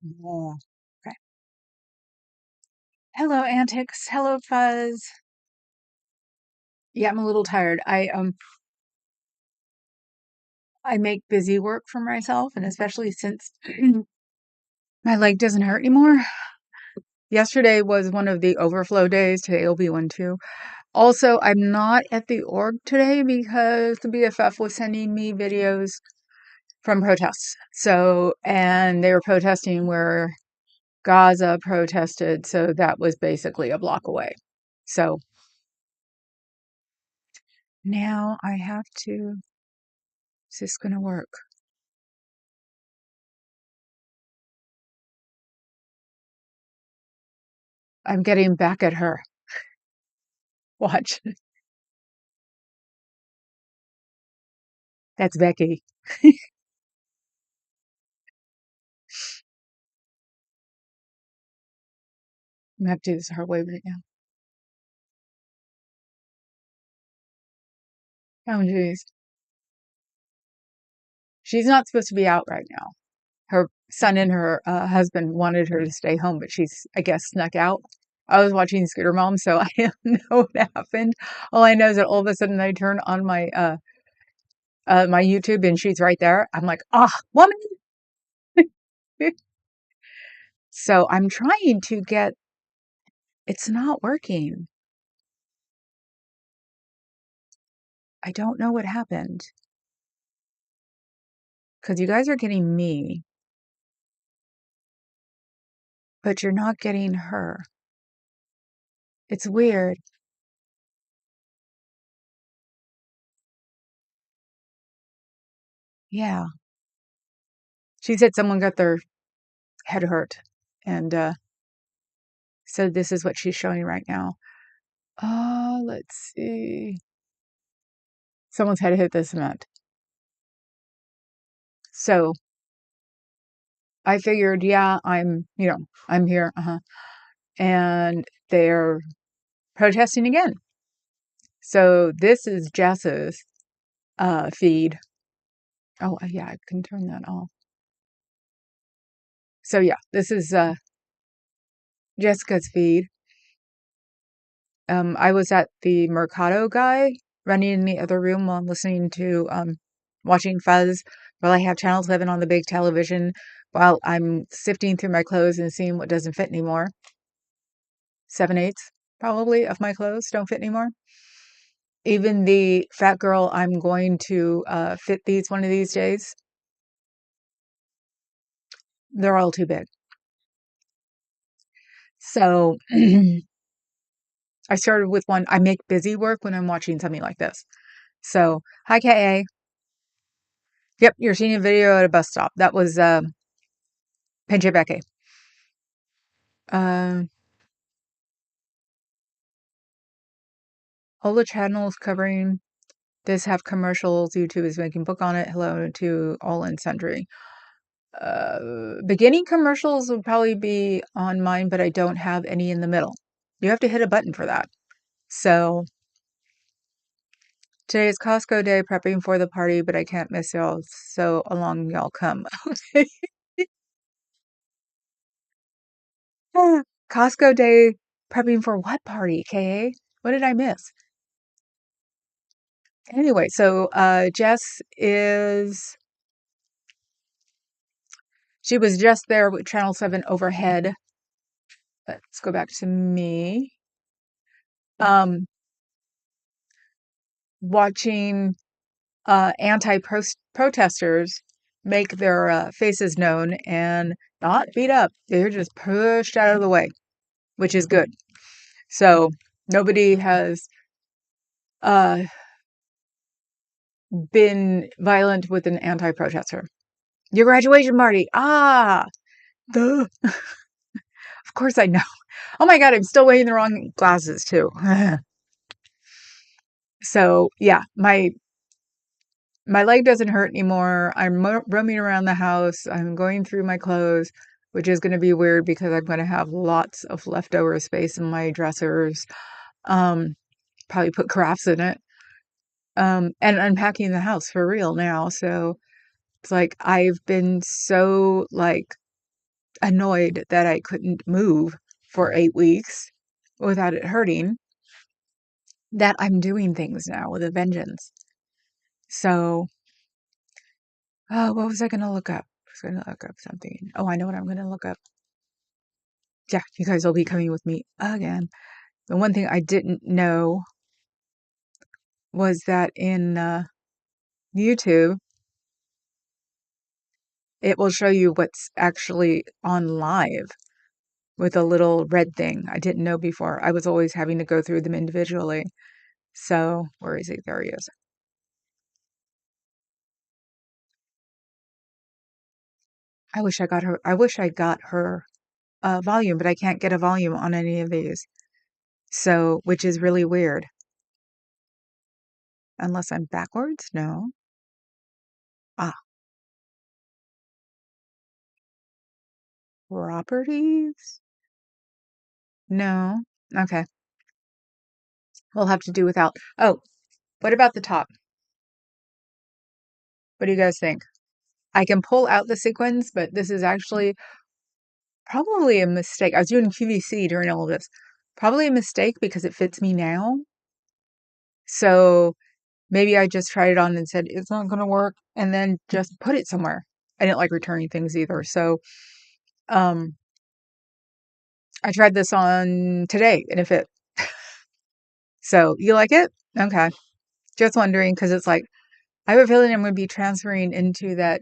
Yeah. Okay. Hello, Antics. Hello, Fuzz. Yeah, I'm a little tired. I make busy work for myself, and especially since my leg doesn't hurt anymore. Yesterday was one of the overflow days. Today will be one too. Also, I'm not at the org today because the BFF was sending me videos from protests. And they were protesting where Gaza protested, so that was basically a block away. So now I have to. Is this going to work? I'm getting back at her. Watch. That's Becky. I'm gonna have to do this her way right now. Oh, geez. She's not supposed to be out right now. Her son and her husband wanted her to stay home, but she's, I guess, snuck out. I was watching Scooter Mom, so I don't know what happened. All I know is that all of a sudden I turn on my YouTube and she's right there. I'm like, ah, woman. So I'm trying to get. It's not working. I don't know what happened because you guys are getting me, but you're not getting her. It's weird. Yeah. She said someone got their head hurt. And so this is what she's showing right now. Let's see. Someone's head hit the cement. So I figured, yeah, I'm here. And they're protesting again. So this is Jess's feed. Oh, yeah, I can turn that off. So yeah, this is Jessica's feed. I was at the Mercado guy running in the other room while I'm listening to watching Fuzz while I have Channel 7 on the big television while I'm sifting through my clothes and seeing what doesn't fit anymore. 7/8 probably of my clothes don't fit anymore. Even the fat girl I'm going to fit these one of these days, they're all too big. So I started with one. I make busy work when I'm watching something like this. So, hi, KA. Yep, you're seeing a video at a bus stop. That was Pinche Becky. Um, all the channels covering this have commercials. YouTube is making book on it. Hello to all and sundry. Beginning commercials would probably be on mine, but I don't have any in the middle. You have to hit a button for that. So today is Costco day, prepping for the party, but I can't miss y'all. So along y'all come. Okay. Costco day, prepping for what party, KA? What did I miss? Anyway, so Jess is, she was just there with Channel 7 overhead. Let's go back to me. Watching anti-protesters make their faces known and not beat up. They're just pushed out of the way, which is good. So nobody has uh, been violent with an anti-protester. Your graduation party. Ah, duh. Of course I know. Oh my God, I'm still wearing the wrong glasses too. So yeah, my leg doesn't hurt anymore. I'm roaming around the house. I'm going through my clothes, which is going to be weird because I'm going to have lots of leftover space in my dressers. Probably put crafts in it. And unpacking the house for real now. So it's like I've been so like annoyed that I couldn't move for 8 weeks without it hurting, that I'm doing things now with a vengeance. So, oh, what was I going to look up? I was going to look up something. Oh, I know what I'm going to look up. Yeah, you guys will be coming with me again. The one thing I didn't know was that in YouTube, it will show you what's actually on live with a little red thing. I didn't know before. I was always having to go through them individually. So, where is he? There he is. I wish I got her. I wish I got her volume, but I can't get a volume on any of these. So, which is really weird. Unless I'm backwards? No. Ah, properties? No. Okay. We'll have to do without. Oh, what about the top? What do you guys think? I can pull out the sequins, but this is actually probably a mistake. I was doing QVC during all of this. Probably a mistake because it fits me now. So maybe I just tried it on and said, it's not going to work, and then just put it somewhere. I didn't like returning things either. So um, I tried this on today and it fit. So you like it? Okay. Just wondering because it's like, I have a feeling I'm going to be transferring into that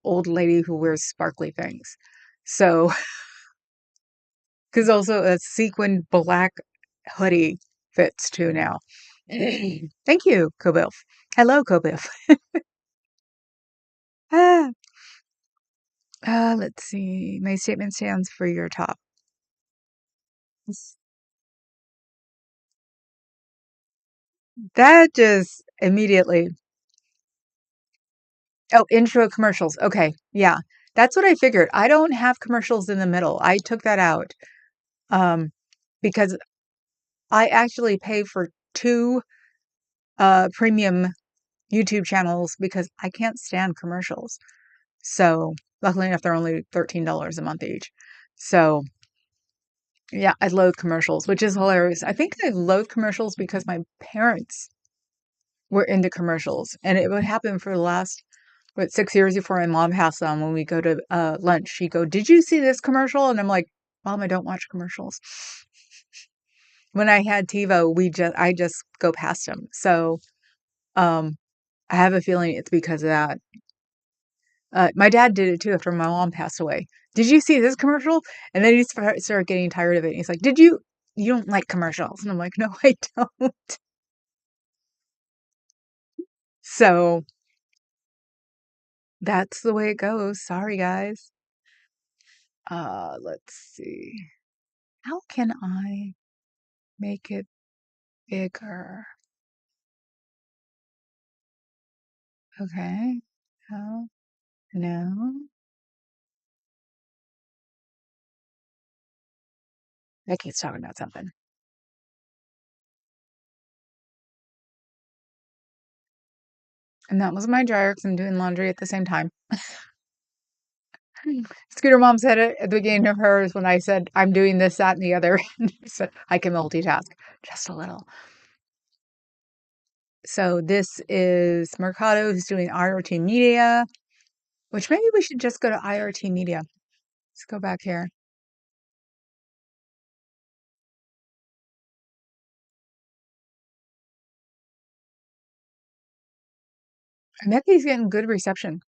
old lady who wears sparkly things. So, because also a sequined black hoodie fits too now. Thank you, Kobilf. Hello, Kobilf. ah, let's see. My statement stands for your top. That just immediately. Oh, intro commercials. Okay. Yeah. That's what I figured. I don't have commercials in the middle. I took that out um, because I actually pay for two premium YouTube channels because I can't stand commercials. So, luckily enough, they're only $13 a month each. So, yeah, I loathe commercials, which is hilarious. I think I loathe commercials because my parents were into commercials, and it would happen for the last 6 years before my mom passed on. When we go to lunch, she'd go, "Did you see this commercial?" And I'm like, "Mom, I don't watch commercials." When I had TiVo, I just go past them. So, um, I have a feeling it's because of that. My dad did it too after my mom passed away. Did you see this commercial? And then he started getting tired of it. He's like, you don't like commercials? And I'm like, no, I don't. So that's the way it goes. Sorry, guys. Let's see. How can I make it bigger? Okay. Oh, no. Becky's talking about something. And that was my dryer because I'm doing laundry at the same time. Scooter Mom said it at the beginning of hers when I said, I'm doing this, that, and the other. So I can multitask just a little. So this is Mercado who's doing IRT Media, which maybe we should just go to IRT Media. Let's go back here. I bet he's getting good reception.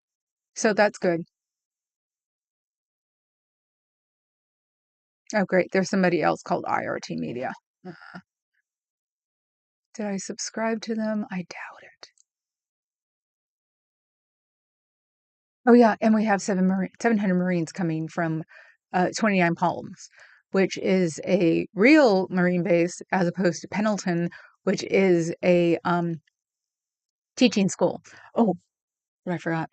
So that's good. Oh, great. There's somebody else called IRT Media. Did I subscribe to them? I doubt it. Oh, yeah. And we have 700 Marines coming from 29 Palms, which is a real Marine base as opposed to Pendleton, which is a teaching school. Oh, but I forgot.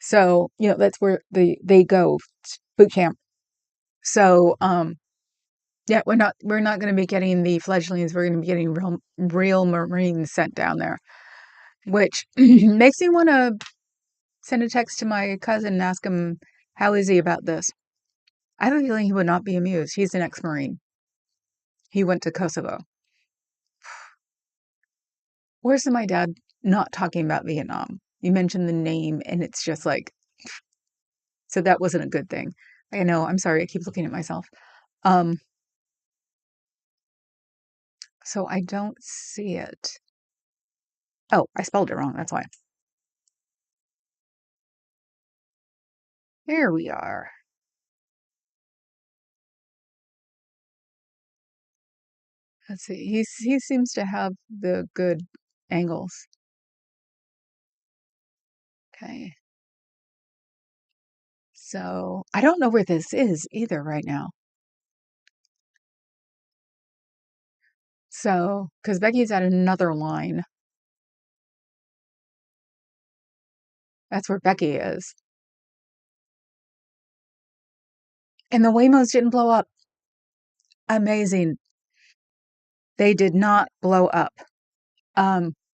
So, that's where they go, boot camp. So, yeah, we're not going to be getting the fledglings. We're going to be getting real Marines sent down there, which makes me want to send a text to my cousin and ask him how is he about this. I have a feeling he would not be amused. He's an ex-Marine. He went to Kosovo. Where's my dad not talking about Vietnam? You mentioned the name, and it's just like, so that wasn't a good thing. I know. I'm sorry. I keep looking at myself. Um, so I don't see it. Oh, I spelled it wrong. That's why. There we are. Let's see. He seems to have the good angles. Okay. So I don't know where this is either right now. So, because Becky's at another line. That's where Becky is. And the Waymos didn't blow up. Amazing. They did not blow up.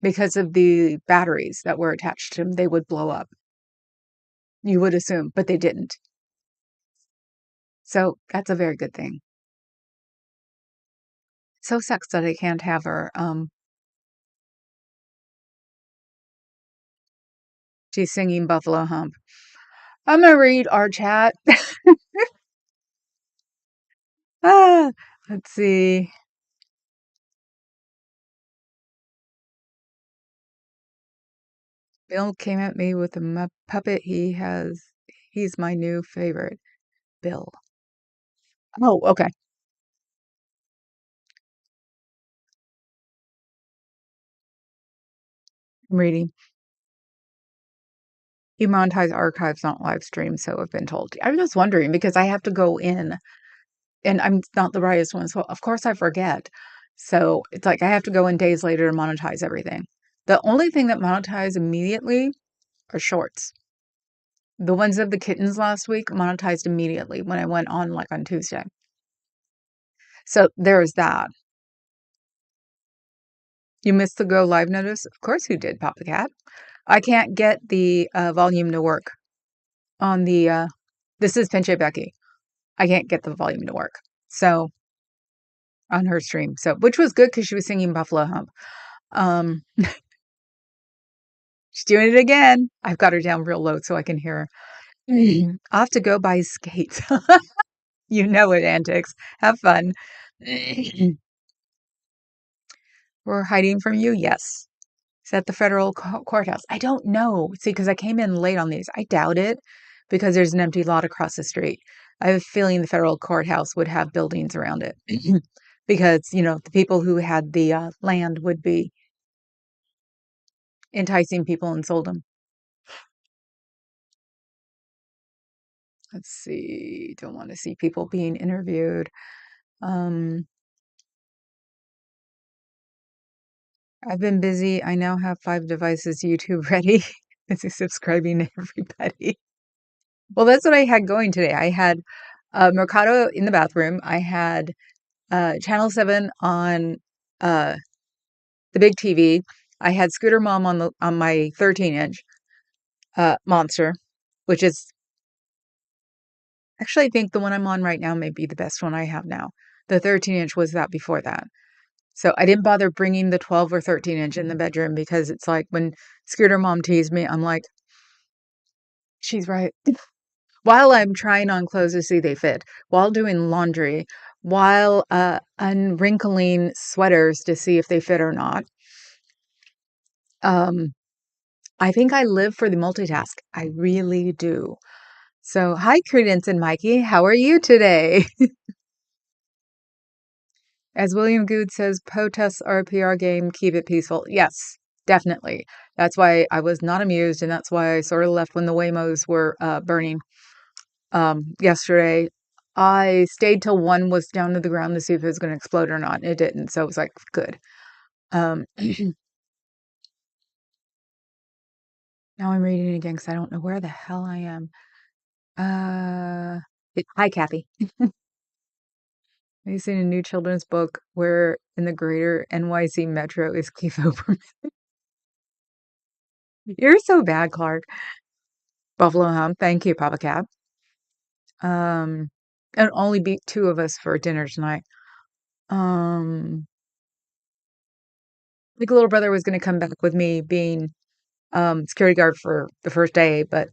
Because of the batteries that were attached to them, they would blow up. You would assume, but they didn't. So that's a very good thing. So sucks that I can't have her. She's singing Buffalo Hump. I'm gonna read our chat. Ah, let's see. Bill came at me with a puppet. He's my new favorite. Bill. Oh, okay. I'm reading. You monetize archives, not live streams, so I've been told. I was just wondering because I have to go in and I'm not the brightest one, so of course I forget. So it's like I have to go in days later to monetize everything. The only thing that monetized immediately are shorts. The ones of the kittens last week monetized immediately when I went on like on Tuesday. So there's that. You missed the go live notice? Of course you did, Papa Cat. I can't get the volume to work on the this is Pinche Becky. I can't get the volume to work. So on her stream. So which was good because she was singing Buffalo Hump. Um she's doing it again. I've got her down real low so I can hear her. I'll have to go buy skates. You know it, antics. Have fun. We're hiding from you? Yes. Is that the federal courthouse? I don't know. See, because I came in late on these. I doubt it because there's an empty lot across the street. I have a feeling the federal courthouse would have buildings around it because, the people who had the land would be enticing people and sold them. Let's see. Don't want to see people being interviewed. Um, I've been busy. I now have 5 devices YouTube ready. This is subscribing to everybody. Well, that's what I had going today. I had Mercado in the bathroom. I had Channel 7 on uh, the big TV. I had Scooter Mom on my 13-inch monster, which is actually I think the one I'm on right now may be the best one I have now. The 13-inch was that before that. So I didn't bother bringing the 12 or 13-inch in the bedroom because it's like when Scooter Mom teased me, I'm like, she's right. While I'm trying on clothes to see they fit, while doing laundry, while unwrinkling sweaters to see if they fit or not. I think I live for the multitask. I really do. So, hi, Credence and Mikey. How are you today? As William Good says, protests are a PR game. Keep it peaceful. Yes, definitely. That's why I was not amused, and that's why I sort of left when the Waymos were burning yesterday. I stayed till one was down to the ground to see if it was going to explode or not, and it didn't. So it was like, good. Now I'm reading it again because I don't know where the hell I am. Hi, Kathy. Have you seen a new children's book where in the greater NYC metro is Keith Oberman? You're so bad, Clark. Buffalo Hump. Thank you, Papa Cap. It'll only be two of us for dinner tonight. Um, like little brother was going to come back with me being security guard for the first day, but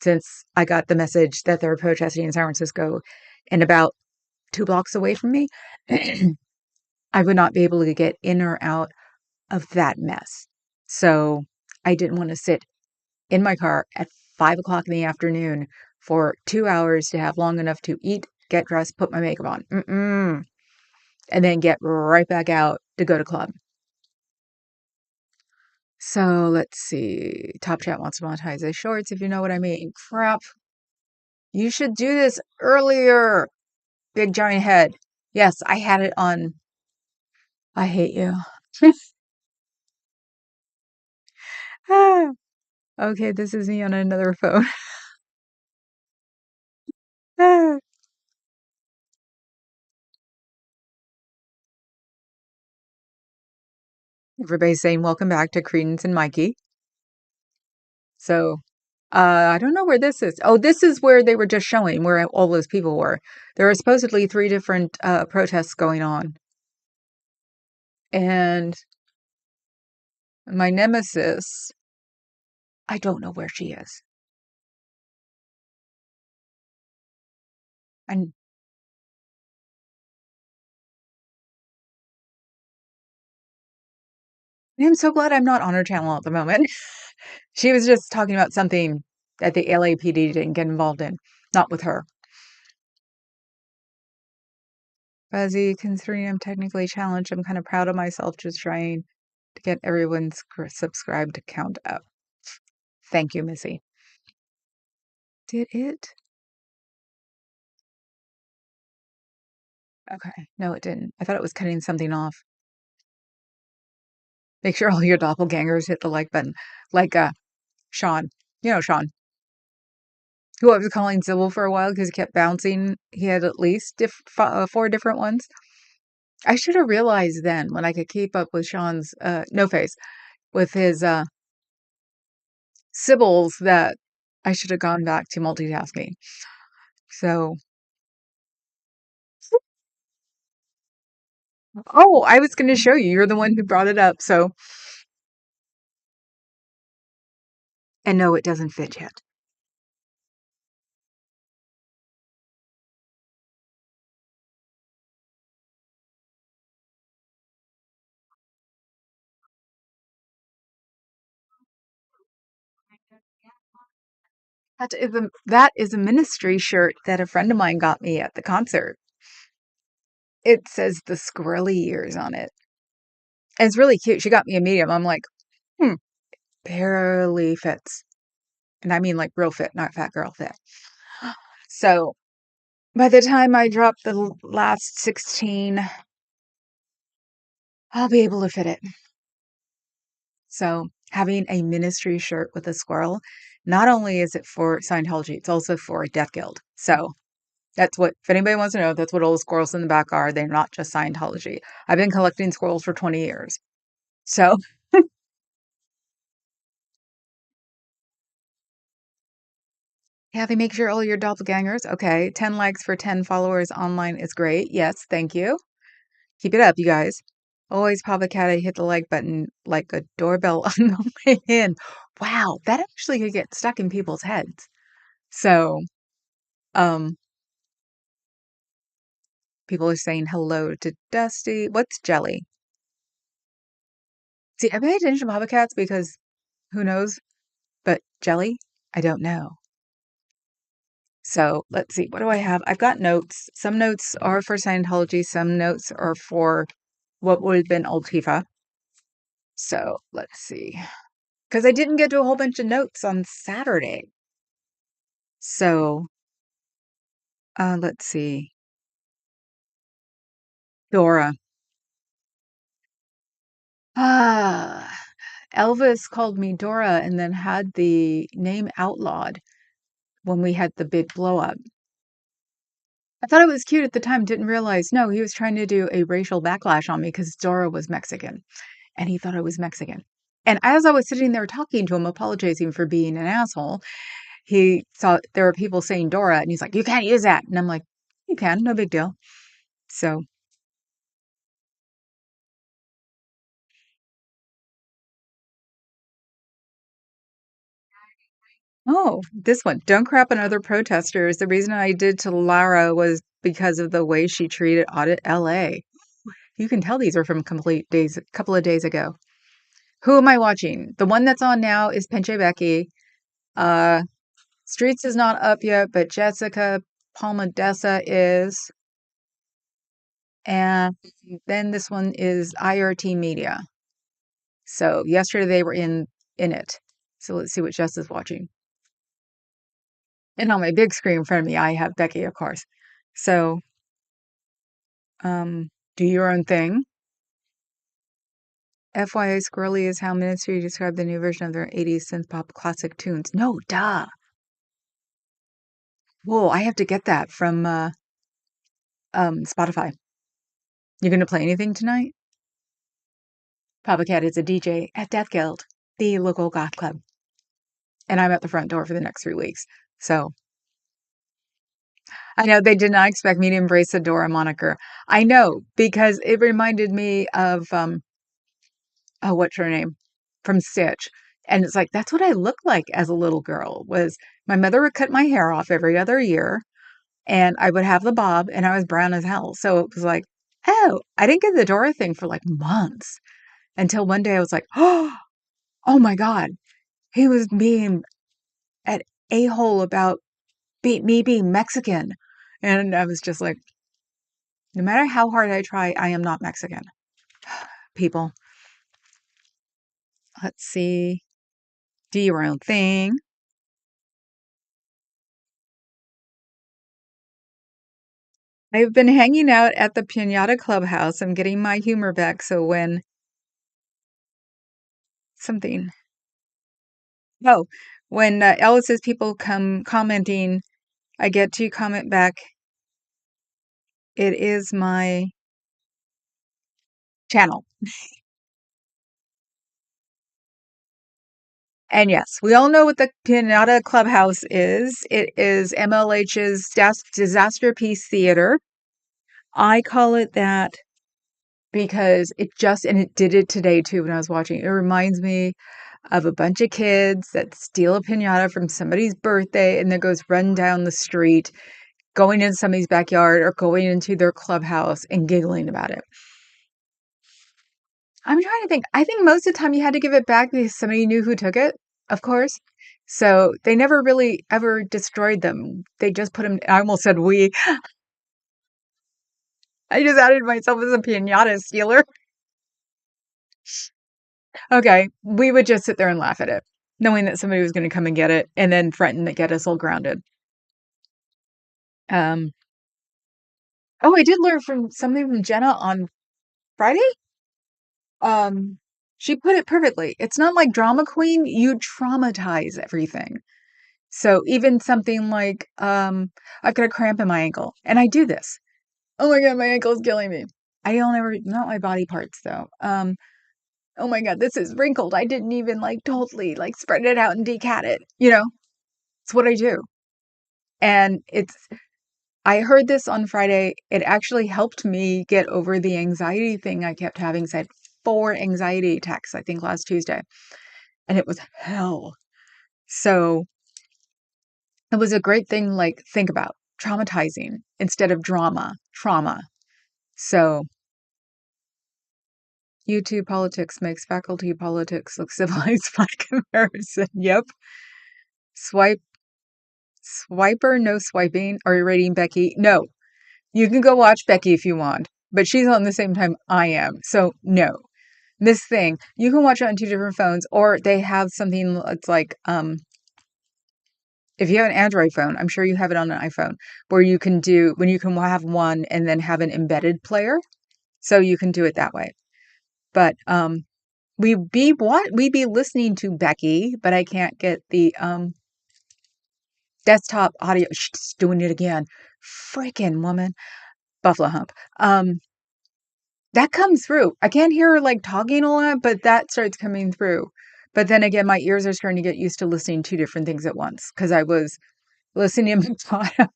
since I got the message that they were protesting in San Francisco and about 2 blocks away from me, I would not be able to get in or out of that mess. So I didn't want to sit in my car at 5 o'clock in the afternoon for 2 hours to have long enough to eat, get dressed, put my makeup on, and then get right back out to go to club. So let's see. Top Chat wants to monetize his shorts, if you know what I mean. Crap. You should do this earlier, big giant head. Yes, I had it on. I hate you. Okay, this is me on another phone. Everybody's saying welcome back to Credence and Mikey. So, I don't know where this is. Oh, this is where they were just showing where all those people were. There are supposedly 3 different protests going on. And my nemesis, I don't know where she is. And I'm so glad I'm not on her channel at the moment. She was just talking about something that the LAPD didn't get involved in, not with her. Fuzzy, considering I'm technically challenged, I'm kind of proud of myself just trying to get everyone's subscribed count up. Thank you, Missy. Did it? Okay. No, it didn't. I thought it was cutting something off. Make sure all your doppelgangers hit the like button. Like Sean. You know Sean. Who I was calling Sybil for a while because he kept bouncing. He had at least 4 different ones. I should have realized then when I could keep up with Sean's no face with his Sybil's that I should have gone back to multitasking. So, oh, I was going to show you. You're the one who brought it up. So, and no, it doesn't fit yet. That is a ministry shirt that a friend of mine got me at the concert. It says the squirrely ears on it. And it's really cute. She got me a medium. I'm like, hmm, barely fits. And I mean like real fit, not fat girl fit. So by the time I drop the last 16, I'll be able to fit it. So having a ministry shirt with a squirrel, not only is it for Scientology, it's also for Death Guild. So that's what, if anybody wants to know, that's what all the squirrels in the back are. They're not just Scientology. I've been collecting squirrels for 20 years. So, Kathy, make sure all your doppelgangers. Okay. 10 likes for 10 followers online is great. Yes. Thank you. Keep it up, you guys. Always pop a cat and hit the like button like a doorbell on the way in. Wow. That actually could get stuck in people's heads. So, um, people are saying hello to Dusty. What's Jelly? See, I pay attention to Papa Cats because who knows? But Jelly, I don't know. So let's see. What do I have? I've got notes. Some notes are for Scientology. Some notes are for what would have been Old Tifa. So let's see. Because I didn't get to a whole bunch of notes on Saturday. So let's see. Dora. Ah, Elvis called me Dora and then had the name outlawed when we had the big blow up. I thought it was cute at the time, didn't realize, no, he was trying to do a racial backlash on me because Dora was Mexican and he thought I was Mexican. And as I was sitting there talking to him, apologizing for being an asshole, he saw there were people saying Dora, and he's like, "You can't use that." And I'm like, "You can, no big deal." So, oh, this one. Don't crap on other protesters. The reason I did to Lara was because of the way she treated Audit LA. You can tell these are from complete days, a couple of days ago. Who am I watching? The one that's on now is Pinche Becky. Uh, Streets is not up yet, but Jessica Palmadessa is. And then this one is IRT Media. So yesterday they were in it. So let's see what Jess is watching. And on my big screen in front of me, I have Becky, of course. So do your own thing. FYI, Squirrely is how Ministry described the new version of their 80s synth pop classic tunes. No, duh. Whoa, I have to get that from Spotify. You gonna play anything tonight? Papa Cat is a DJ at Death Guild, the local goth club. And I'm at the front door for the next 3 weeks. So I know they did not expect me to embrace the Dora moniker. I know, because it reminded me of oh, what's her name? From Stitch. And it's like that's what I looked like as a little girl was my mother would cut my hair off every other year and I would have the bob and I was brown as hell. So it was like, oh, I didn't get the Dora thing for like months until one day I was like, oh my God, he was being an a-hole about me being Mexican. And I was just like, no matter how hard I try, I am not Mexican. People, let's see. Do your own thing. I've been hanging out at the Pinata Clubhouse. I'm getting my humor back. So when something, oh, when Ellis's people come commenting, I get to comment back. It is my channel. And yes, we all know what the Pinata Clubhouse is. It is MLH's Disaster Piece Theater. I call it that because and it did it today too when I was watching. It reminds me of a bunch of kids that steal a pinata from somebody's birthday and then goes run down the street, going in somebody's backyard or going into their clubhouse and giggling about it. I'm trying to think. I think most of the time you had to give it back because somebody knew who took it, of course. So they never really ever destroyed them. They just put them. I almost said we. I just outed myself as a pinata stealer. Okay, we would just sit there and laugh at it, knowing that somebody was going to come and get it and then threaten to get us all grounded. Um, oh, I did learn from something from Jenna on Friday. Um, she put it perfectly. It's not like drama queen, you traumatize everything. So even something like, I've got a cramp in my ankle and I do this. Oh my God, my ankle is killing me. I don't ever, not my body parts though. Oh my God, this is wrinkled. I didn't even like totally like spread it out and decat it. It's what I do. And I heard this on Friday. It actually helped me get over the anxiety thing I kept having. So I had 4 anxiety attacks, I think, last Tuesday. And it was hell. So it was a great thing, like, think about traumatizing instead of trauma. So YouTube politics makes faculty politics look civilized by comparison. Yep. Swiper, no swiping. Are you rating Becky? No. You can go watch Becky if you want, but she's on the same time I am. So no. This thing, you can watch it on 2 different phones, or they have something that's like, if you have an Android phone, I'm sure you have it on an iPhone, where you can have one and then have an embedded player. So you can do it that way. But we'd be listening to Becky, but I can't get the desktop audio. She's doing it again. Freaking woman. Buffalo Hump. That comes through. I can't hear her like talking a lot, but that starts coming through. But then again, my ears are starting to get used to listening to different things at once because I was listening to Mikado,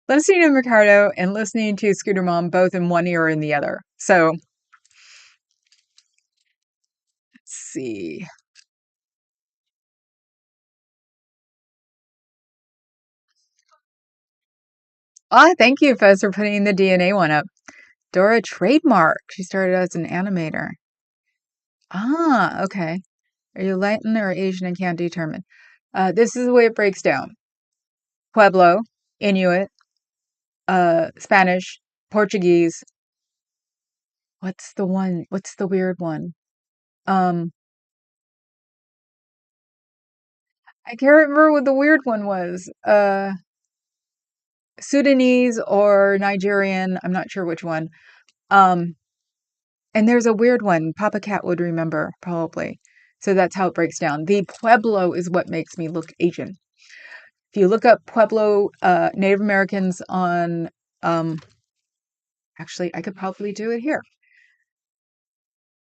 listening to Mikado and listening to Scooter Mom both in one ear and the other. So let's see. Ah, thank you, Fez, for putting the DNA one up. Dora Trademark. She started as an animator. Ah, okay. Are you Latin or Asian? I can't determine. This is the way it breaks down. Pueblo, Inuit, Spanish, Portuguese. What's the one? What's the weird one? Um, I can't remember what the weird one was. Sudanese or Nigerian. I'm not sure which one. Um, and there's a weird one. Papa Cat would remember probably. So that's how it breaks down. The Pueblo is what makes me look Asian. If you look up Pueblo Native Americans on, actually, I could probably do it here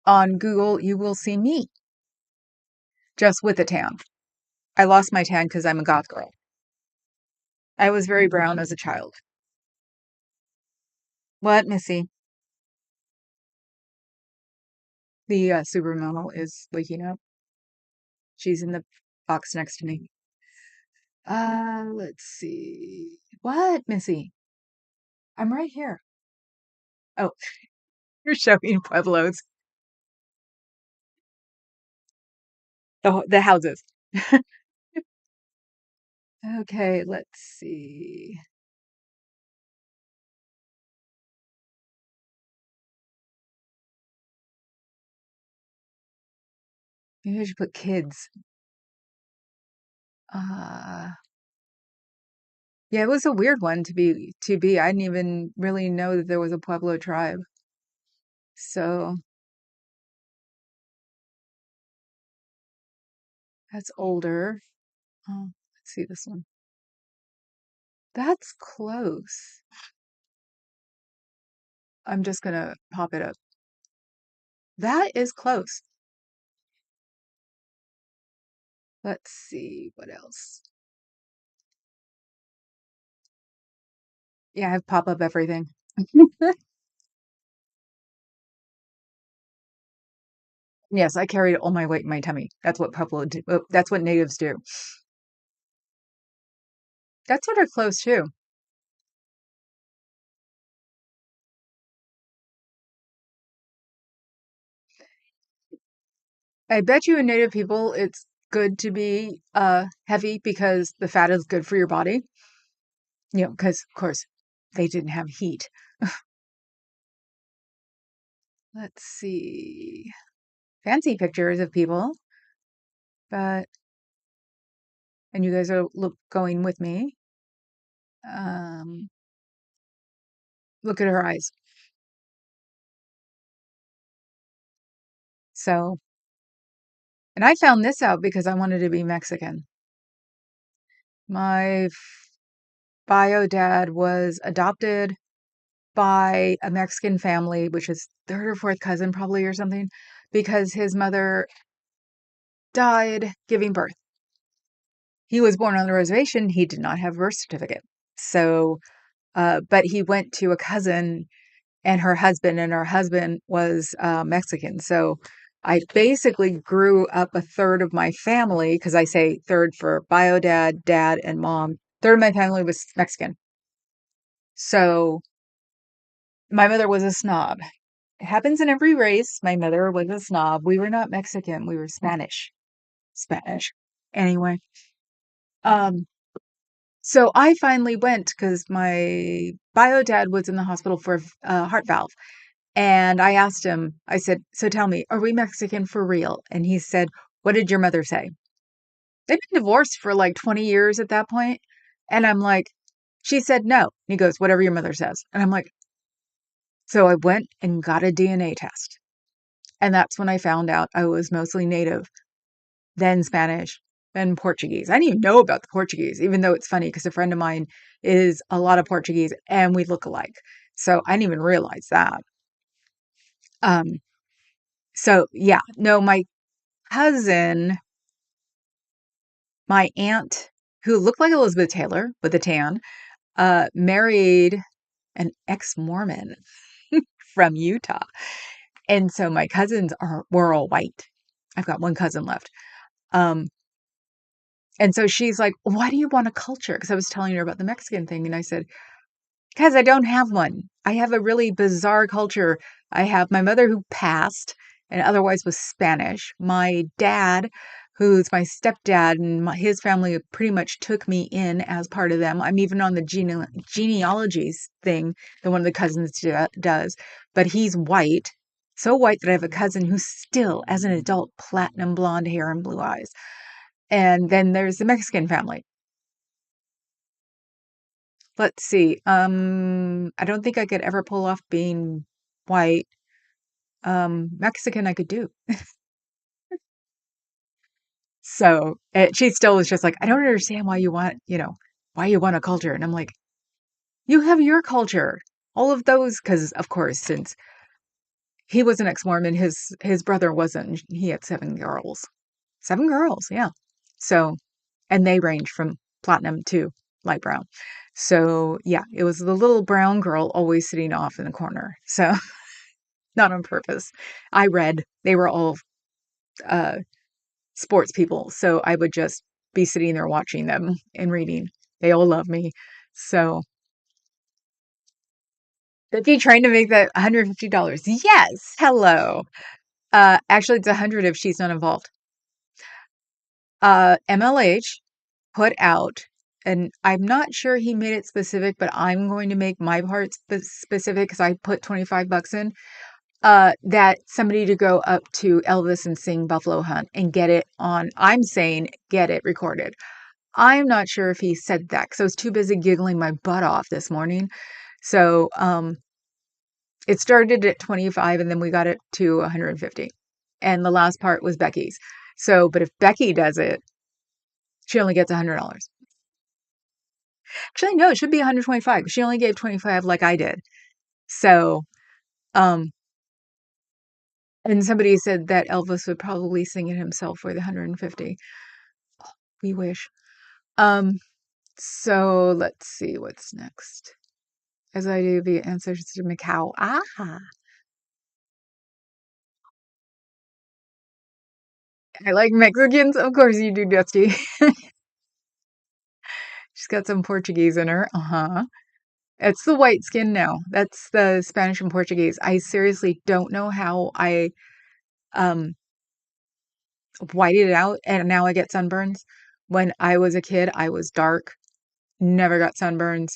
on Google. You will see me just with a tan. I lost my tan because I'm a goth girl. I was very brown as a child. What, Missy? The supermodel is waking up. She's in the box next to me. Let's see. What, Missy? I'm right here. Oh, you're showing Pueblos. The houses. Okay, let's see. Maybe I should put kids. Uh, yeah, it was a weird one to be. I didn't even really know that there was a Pueblo tribe. So that's older. Oh, let's see this one. That's close. I'm just gonna pop it up. That is close. Let's see what else. Yeah, I have pop up everything. Yes, I carried all my weight in my tummy. That's what Pueblo do. That's what natives do. That's sort of close too. I bet you in native people it's good to be heavy because the fat is good for your body. You know, because of course they didn't have heat. Let's see. Fancy pictures of people, but and you guys are going with me. Um, look at her eyes. So, and I found this out because I wanted to be Mexican. My bio dad was adopted by a Mexican family, which is third or fourth cousin probably or something, because his mother died giving birth. He was born on the reservation. He did not have a birth certificate. So, but he went to a cousin and her husband was Mexican. So I basically grew up a third of my family, because I say third for bio dad, dad, and mom. Third of my family was Mexican. So my mother was a snob. It happens in every race. My mother was a snob. We were not Mexican. We were Spanish. Spanish. Anyway. Um, so I finally went because my bio dad was in the hospital for a heart valve. And I asked him, I said, so tell me, are we Mexican for real? And he said, what did your mother say? They've been divorced for like 20 years at that point. And I'm like, she said no. And he goes, whatever your mother says. And I'm like, so I went and got a DNA test. And that's when I found out I was mostly native, then Spanish, then Portuguese. I didn't even know about the Portuguese, even though it's funny because a friend of mine is a lot of Portuguese and we look alike. So I didn't even realize that. Um, So yeah, no, my cousin, my aunt, who looked like Elizabeth Taylor with a tan, married an ex-Mormon from Utah. And so my cousins were all white. I've got one cousin left. Um, and so she's like, why do you want a culture? Because I was telling her about the Mexican thing. And I said, because I don't have one. I have a really bizarre culture. I have my mother who passed and otherwise was Spanish. My dad, who's my stepdad, and his family pretty much took me in as part of them. I'm even on the genealogies thing that one of the cousins does, but he's white. So white that I have a cousin who's still, as an adult, platinum blonde hair and blue eyes. And then there's the Mexican family. Let's see. I don't think I could ever pull off being white. Mexican I could do. So she still was just like, I don't understand why you want, why you want a culture. And I'm like, you have your culture. All of those, because of course, since he was an ex-Mormon, his brother wasn't. He had 7 girls. 7 girls, yeah. So, and they range from platinum to light brown. So yeah, it was the little brown girl always sitting off in the corner. So not on purpose. I read. They were all uh, sports people, so I would just be sitting there watching them and reading. They all love me. So if you're trying to make that $150, yes, hello. Actually, it's 100 if she's not involved. MLH put out, and I'm not sure he made it specific, but I'm going to make my part specific because I put $25 in. That somebody to go up to Elvis and sing Buffalo Hunt and get it on. I'm saying get it recorded. I'm not sure if he said that because I was too busy giggling my butt off this morning. So it started at 25 and then we got it to 150. And the last part was Becky's. So, but if Becky does it, she only gets $100. Actually, no, it should be 125. She only gave 25 like I did. So, um, and somebody said that Elvis would probably sing it himself for the 150. We wish. Um, so let's see what's next. As I do the answers to Macau. Ah, I like Mexicans. Of course you do, Dusty. She's got some Portuguese in her. Uh-huh. It's the white skin now. That's the Spanish and Portuguese. I seriously don't know how I um whited it out and now I get sunburns. When I was a kid, I was dark, never got sunburns,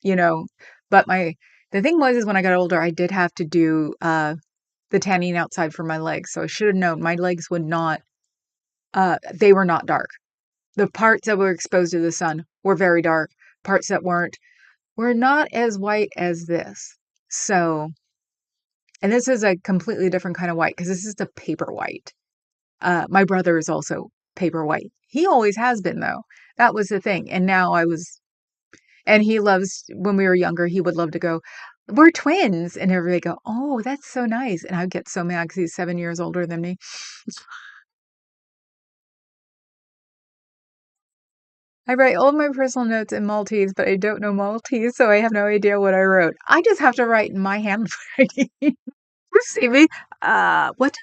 you know. But the thing was is when I got older, I did have to do the tanning outside for my legs. So I should have known my legs would not they were not dark. The parts that were exposed to the sun were very dark. Parts that weren't were not as white as this. So, and this is a completely different kind of white because this is the paper white. My brother is also paper white. He always has been though. That was the thing. And now and he loves, when we were younger, he would love to go, we're twins. And everybody go, oh, that's so nice. And I'd get so mad because he's 7 years older than me. I write all of my personal notes in Maltese, but I don't know Maltese, so I have no idea what I wrote. I just have to write in my handwriting. You see me? What?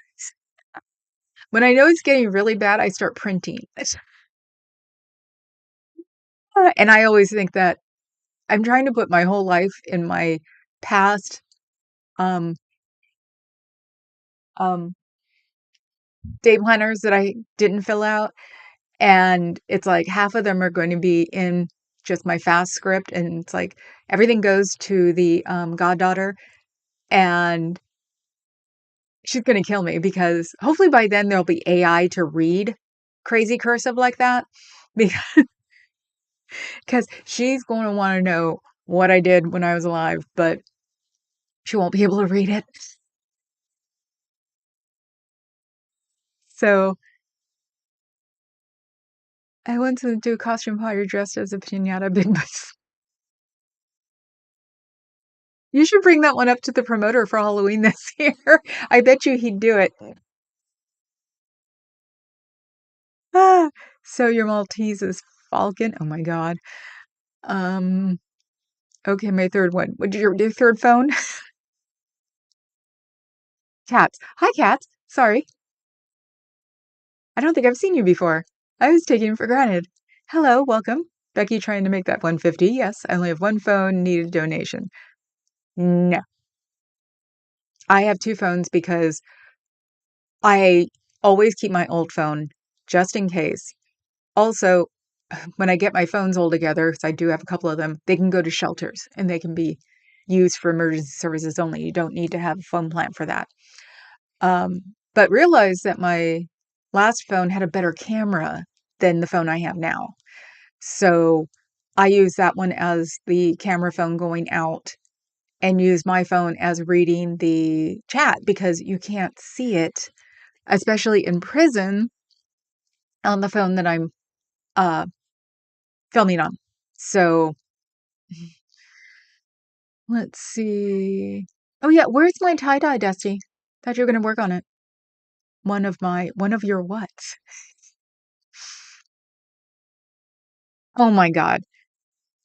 When I know it's getting really bad, I start printing. And I always think that I'm trying to put my whole life in my past um um day planners that I didn't fill out. And it's like half of them are going to be in just my fast script. And it's like everything goes to the goddaughter. And she's going to kill me because hopefully by then there'll be AI to read crazy cursive like that because she's going to want to know what I did when I was alive, but she won't be able to read it. So I went to do a costume party dressed as a pinata big bus. You should bring that one up to the promoter for Halloween this year. I bet you he'd do it. Ah, so your Maltese is Falcon. Oh my God. Um, okay, my third one. What's your third phone? Cats. Hi, cats. Sorry. I don't think I've seen you before. I was taking it for granted. Hello, welcome. Becky trying to make that 150. Yes, I only have one phone, need a donation. No, I have two phones because I always keep my old phone just in case. Also, when I get my phones all together, because I do have a couple of them, they can go to shelters and they can be used for emergency services only. You don't need to have a phone plan for that. But realized that my last phone had a better camera than the phone I have now. So I use that one as the camera phone going out and use my phone as reading the chat because you can't see it, especially in prison on the phone that I'm uh, filming on. So let's see. Oh yeah, where's my tie-dye, Dusty? Thought you were gonna work on it. One of your what? Oh my God.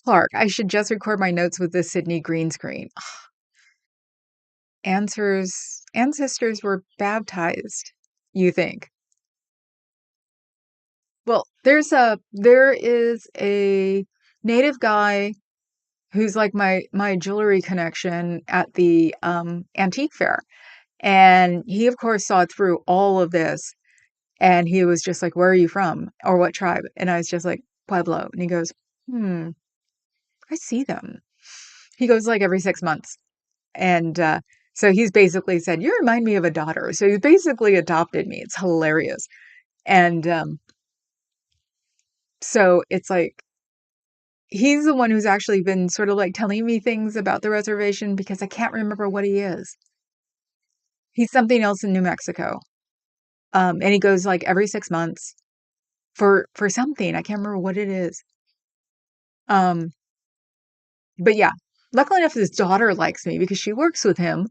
Clark, I should just record my notes with the Sydney green screen. Ancestors were baptized, you think? Well, there is a native guy who's like my jewelry connection at the antique fair. And he of course saw through all of this and he was just like, "Where are you from? Or what tribe?" And I was just like, "Pueblo." And he goes, "Hmm, I see them." He goes like every 6 months. And so he's basically said, "You remind me of a daughter." So he's basically adopted me. It's hilarious. And so it's like he's the one who's actually been sort of like telling me things about the reservation because I can't remember what he is. He's something else in New Mexico. And he goes like every 6 months for something. I can't remember what it is. Um, but yeah, luckily enough, his daughter likes me because she works with him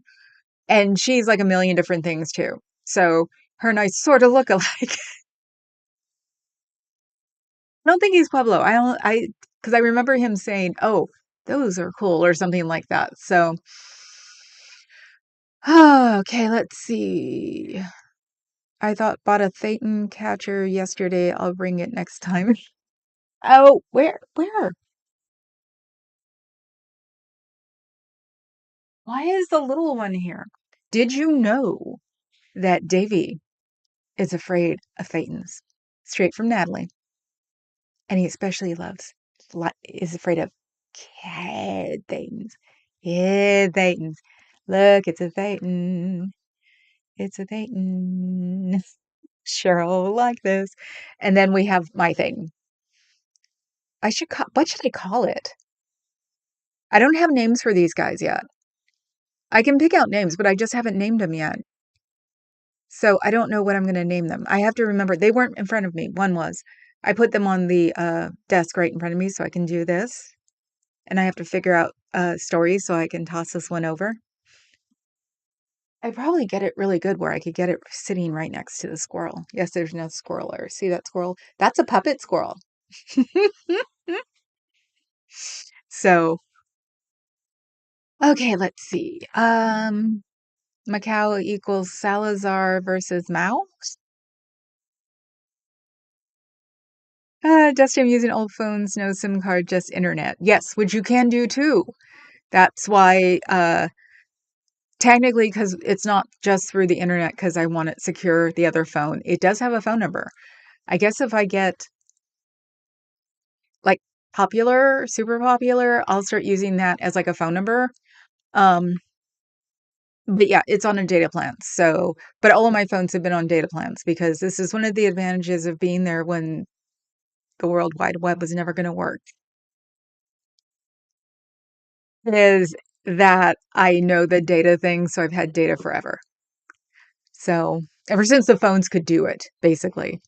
and she's like a million different things too. So her and I sort of look alike. I don't think he's Pueblo. Because I remember him saying, "Oh, those are cool," or something like that. So, okay, let's see. I bought a Thetan catcher yesterday. I'll bring it next time. Oh, where? Why is the little one here? Did you know that Davy is afraid of Thetans? Straight from Natalie. And he especially is afraid of Thetans. Yeah, Thetans. Look, it's a Thetan. It's a Thetan. Cheryl like this. And then we have my thing. What should I call it? I don't have names for these guys yet. I can pick out names, but I just haven't named them yet. So I don't know what I'm going to name them. I have to remember they weren't in front of me. One was. I put them on the desk right in front of me so I can do this. And I have to figure out stories so I can toss this one over. I probably get it really good where I could get it sitting right next to the squirrel. Yes, there's no squirrel there. See that squirrel? That's a puppet squirrel. So, okay, let's see. Macau equals Salazar versus Mao. Dusty, I'm using old phones, no SIM card, just internet. Yes, which you can do too. That's why, technically, because it's not just through the internet, because I want it secure the other phone. It does have a phone number. I guess if I get like popular, super popular, I'll start using that as like a phone number. Um, but yeah, it's on a data plan. So, but all of my phones have been on data plans because this is one of the advantages of being there when the World Wide Web was never going to work. Is that I know the data thing, so I've had data forever. So ever since the phones could do it, basically.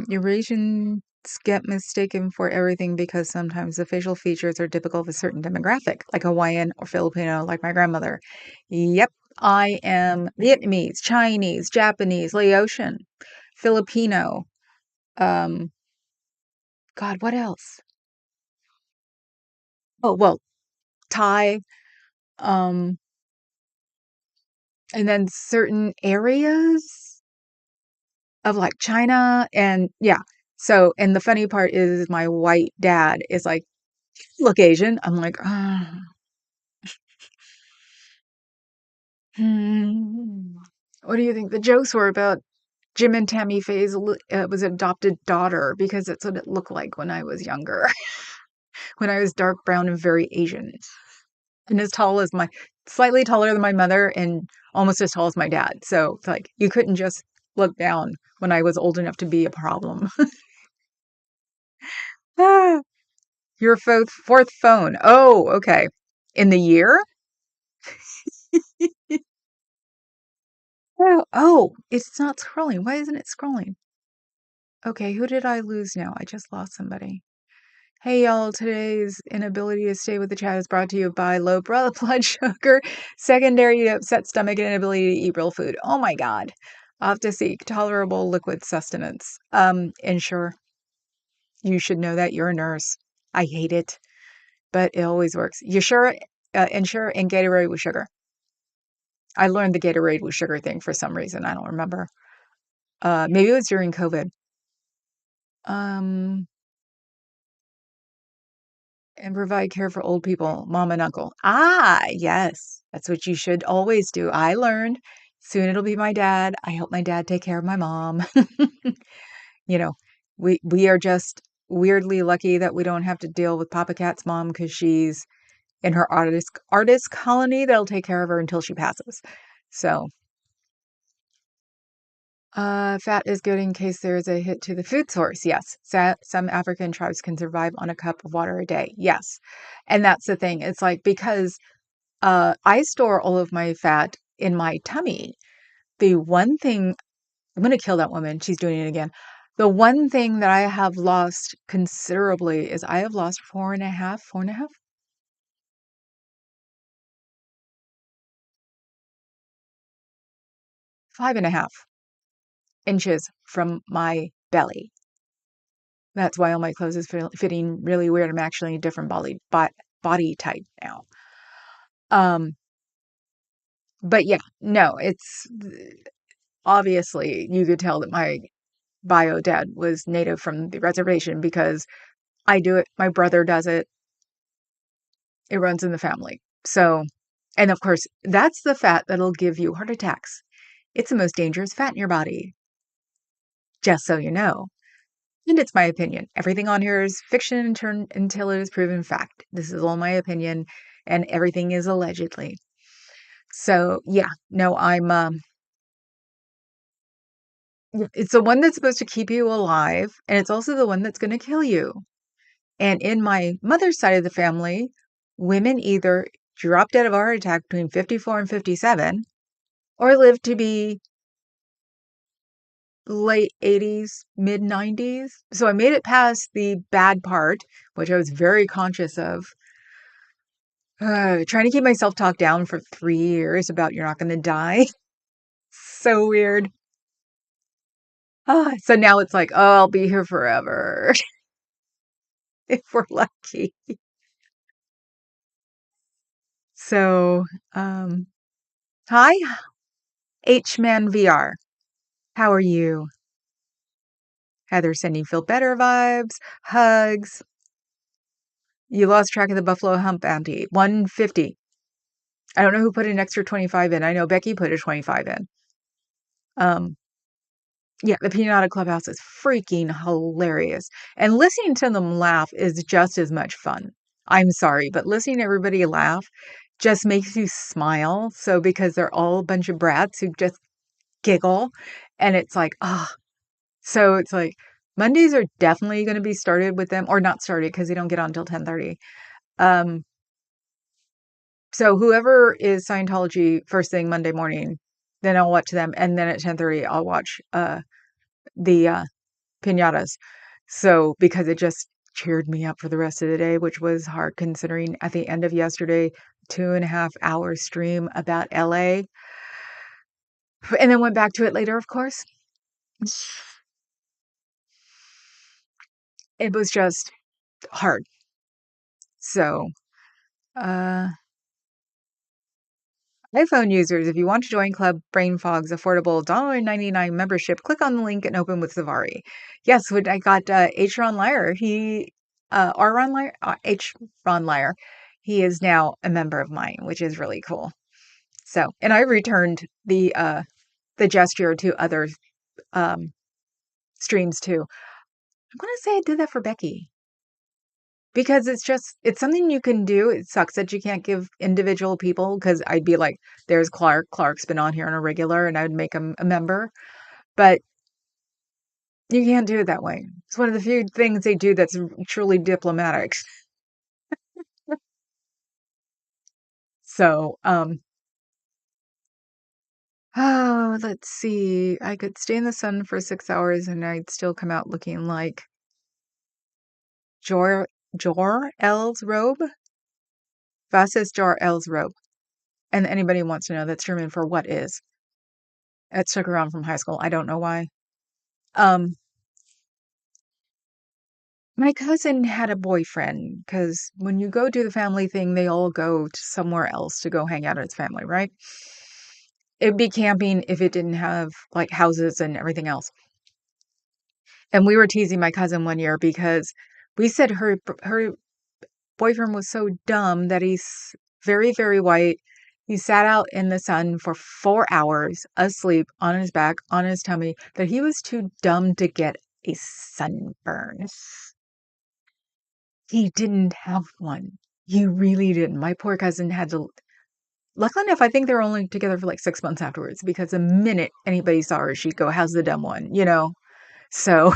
Eurasian get mistaken for everything because sometimes the facial features are typical of a certain demographic, like Hawaiian or Filipino, like my grandmother. Yep, I am Vietnamese, Chinese, Japanese, Laotian, Filipino. Um, God, what else? Oh, well, Thai, um, and then certain areas of like China and yeah. So, and the funny part is my white dad is like, look Asian. I'm like, hmm. What do you think the jokes were about Jim and Tammy Faye's was adopted daughter? Because that's what it looked like when I was younger, when I was dark brown and very Asian. And as tall as slightly taller than my mother and almost as tall as my dad. So it's like you couldn't just look down when I was old enough to be a problem. Ah, your fourth phone. Oh, okay. In the year? Oh, it's not scrolling. Why isn't it scrolling? Okay, who did I lose now? I just lost somebody. Hey y'all, today's inability to stay with the chat is brought to you by low blood sugar, secondary to upset stomach, and inability to eat real food. Oh my God. I'll have to seek tolerable liquid sustenance. Ensure. You should know that you're a nurse. I hate it, but it always works. You sure? Ensure and Gatorade with sugar. I learned the Gatorade with sugar thing for some reason. I don't remember. Maybe it was during COVID. Um, and provide care for old people, mom and uncle. Ah, yes. That's what you should always do. I learned. Soon it'll be my dad. I help my dad take care of my mom. You know, we are just weirdly lucky that we don't have to deal with Papa Cat's mom because she's in her artist colony that'll take care of her until she passes. So, fat is good in case there is a hit to the food source. Yes. Some African tribes can survive on a cup of water a day. Yes. And that's the thing. It's like because I store all of my fat in my tummy. The one thing, I'm going to kill that woman. She's doing it again. The one thing that I have lost considerably is I have lost 5.5 inches from my belly. That's why all my clothes is fitting really weird. I'm actually a different body type now. Um, but yeah, no, it's obviously you could tell that my bio dad was native from the reservation because I do it. My brother does it. It runs in the family. So, and of course, that's the fat that'll give you heart attacks. It's the most dangerous fat in your body, just so you know. And it's my opinion. Everything on here is fiction until it is proven fact. This is all my opinion, and everything is allegedly. So, yeah, no, it's the one that's supposed to keep you alive, and it's also the one that's going to kill you. And in my mother's side of the family, women either dropped dead of a heart attack between 54 and 57 or lived to be late 80s, mid 90s. So I made it past the bad part, which I was very conscious of. Trying to keep myself talked down for 3 years about you're not going to die. So weird. So now it's like, oh, I'll be here forever if we're lucky. So, um, hi, H-Man VR. How are you? Heather sending feel better vibes, hugs. You lost track of the Buffalo Hump Auntie. 150. I don't know who put an extra 25 in. I know Becky put a 25 in. Um, yeah, the Pinata Clubhouse is freaking hilarious. And listening to them laugh is just as much fun. I'm sorry, but listening to everybody laugh just makes you smile. So because they're all a bunch of brats who just giggle and it's like, ah, so it's like Mondays are definitely going to be started with them or not started because they don't get on until 10:30. Um, so whoever is Scientology first thing Monday morning, then I'll watch them. And then at 10:30, I'll watch the pinatas. So, because it just cheered me up for the rest of the day, which was hard considering at the end of yesterday, 2.5 hour stream about LA, and then went back to it later, of course. It was just hard. So, uh, iPhone users, if you want to join Club Brain Fog's affordable $1.99 membership, click on the link and open with Safari. Yes, when I got H. Ron Lyer, R. Ron Lyer, H. Ron Lyer, he is now a member of mine, which is really cool. So, and I returned the gesture to other um, streams too. I'm gonna say I did that for Becky because it's something you can do. It sucks that you can't give individual people because I'd be like, there's Clark. Clark's been on here on a regular, and I would make him a member, but you can't do it that way. It's one of the few things they do that's truly diplomatic. So, oh, let's see. I could stay in the sun for 6 hours and I'd still come out looking like Jor El's robe. Vas's Jor El's robe. And anybody wants to know, that's German for what is. It stuck around from high school. I don't know why. Um, my cousin had a boyfriend because when you go do the family thing, they all go to somewhere else to go hang out as family, right? It'd be camping if it didn't have like houses and everything else. And we were teasing my cousin one year because we said her boyfriend was so dumb that he's very, very white. He sat out in the sun for 4 hours asleep on his back, on his tummy, that he was too dumb to get a sunburn. He didn't have one. He really didn't. My poor cousin had to. Luckily enough, I think they were only together for like 6 months afterwards because the minute anybody saw her, she'd go, "How's the dumb one?" So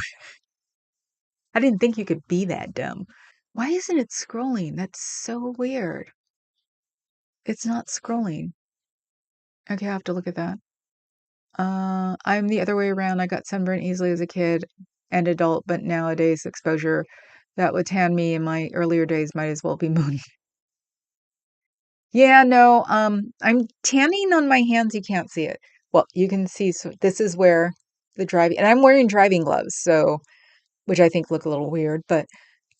I didn't think you could be that dumb. Why isn't it scrolling? That's so weird. It's not scrolling. Okay, I have to look at that. I'm the other way around. I got sunburned easily as a kid and adult, but nowadays exposure that would tan me in my earlier days might as well be moon. Yeah, no, I'm tanning on my hands. You can't see it. Well, you can see, so this is where the driving, and I'm wearing driving gloves, so, which I think look a little weird, but,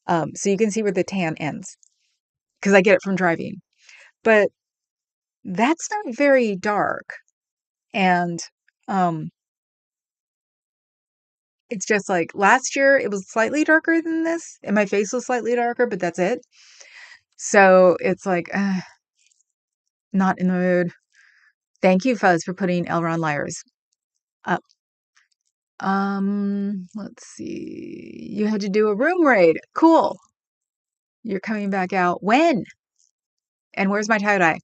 so you can see where the tan ends because I get it from driving. But that's not very dark. And, um, it's just like last year it was slightly darker than this, and my face was slightly darker, but that's it. So it's like, not in the mood. Thank you, Fuzz, for putting Elron Liars up. Let's see. You had to do a room raid. Cool. You're coming back out. When? And where's my tie-dye?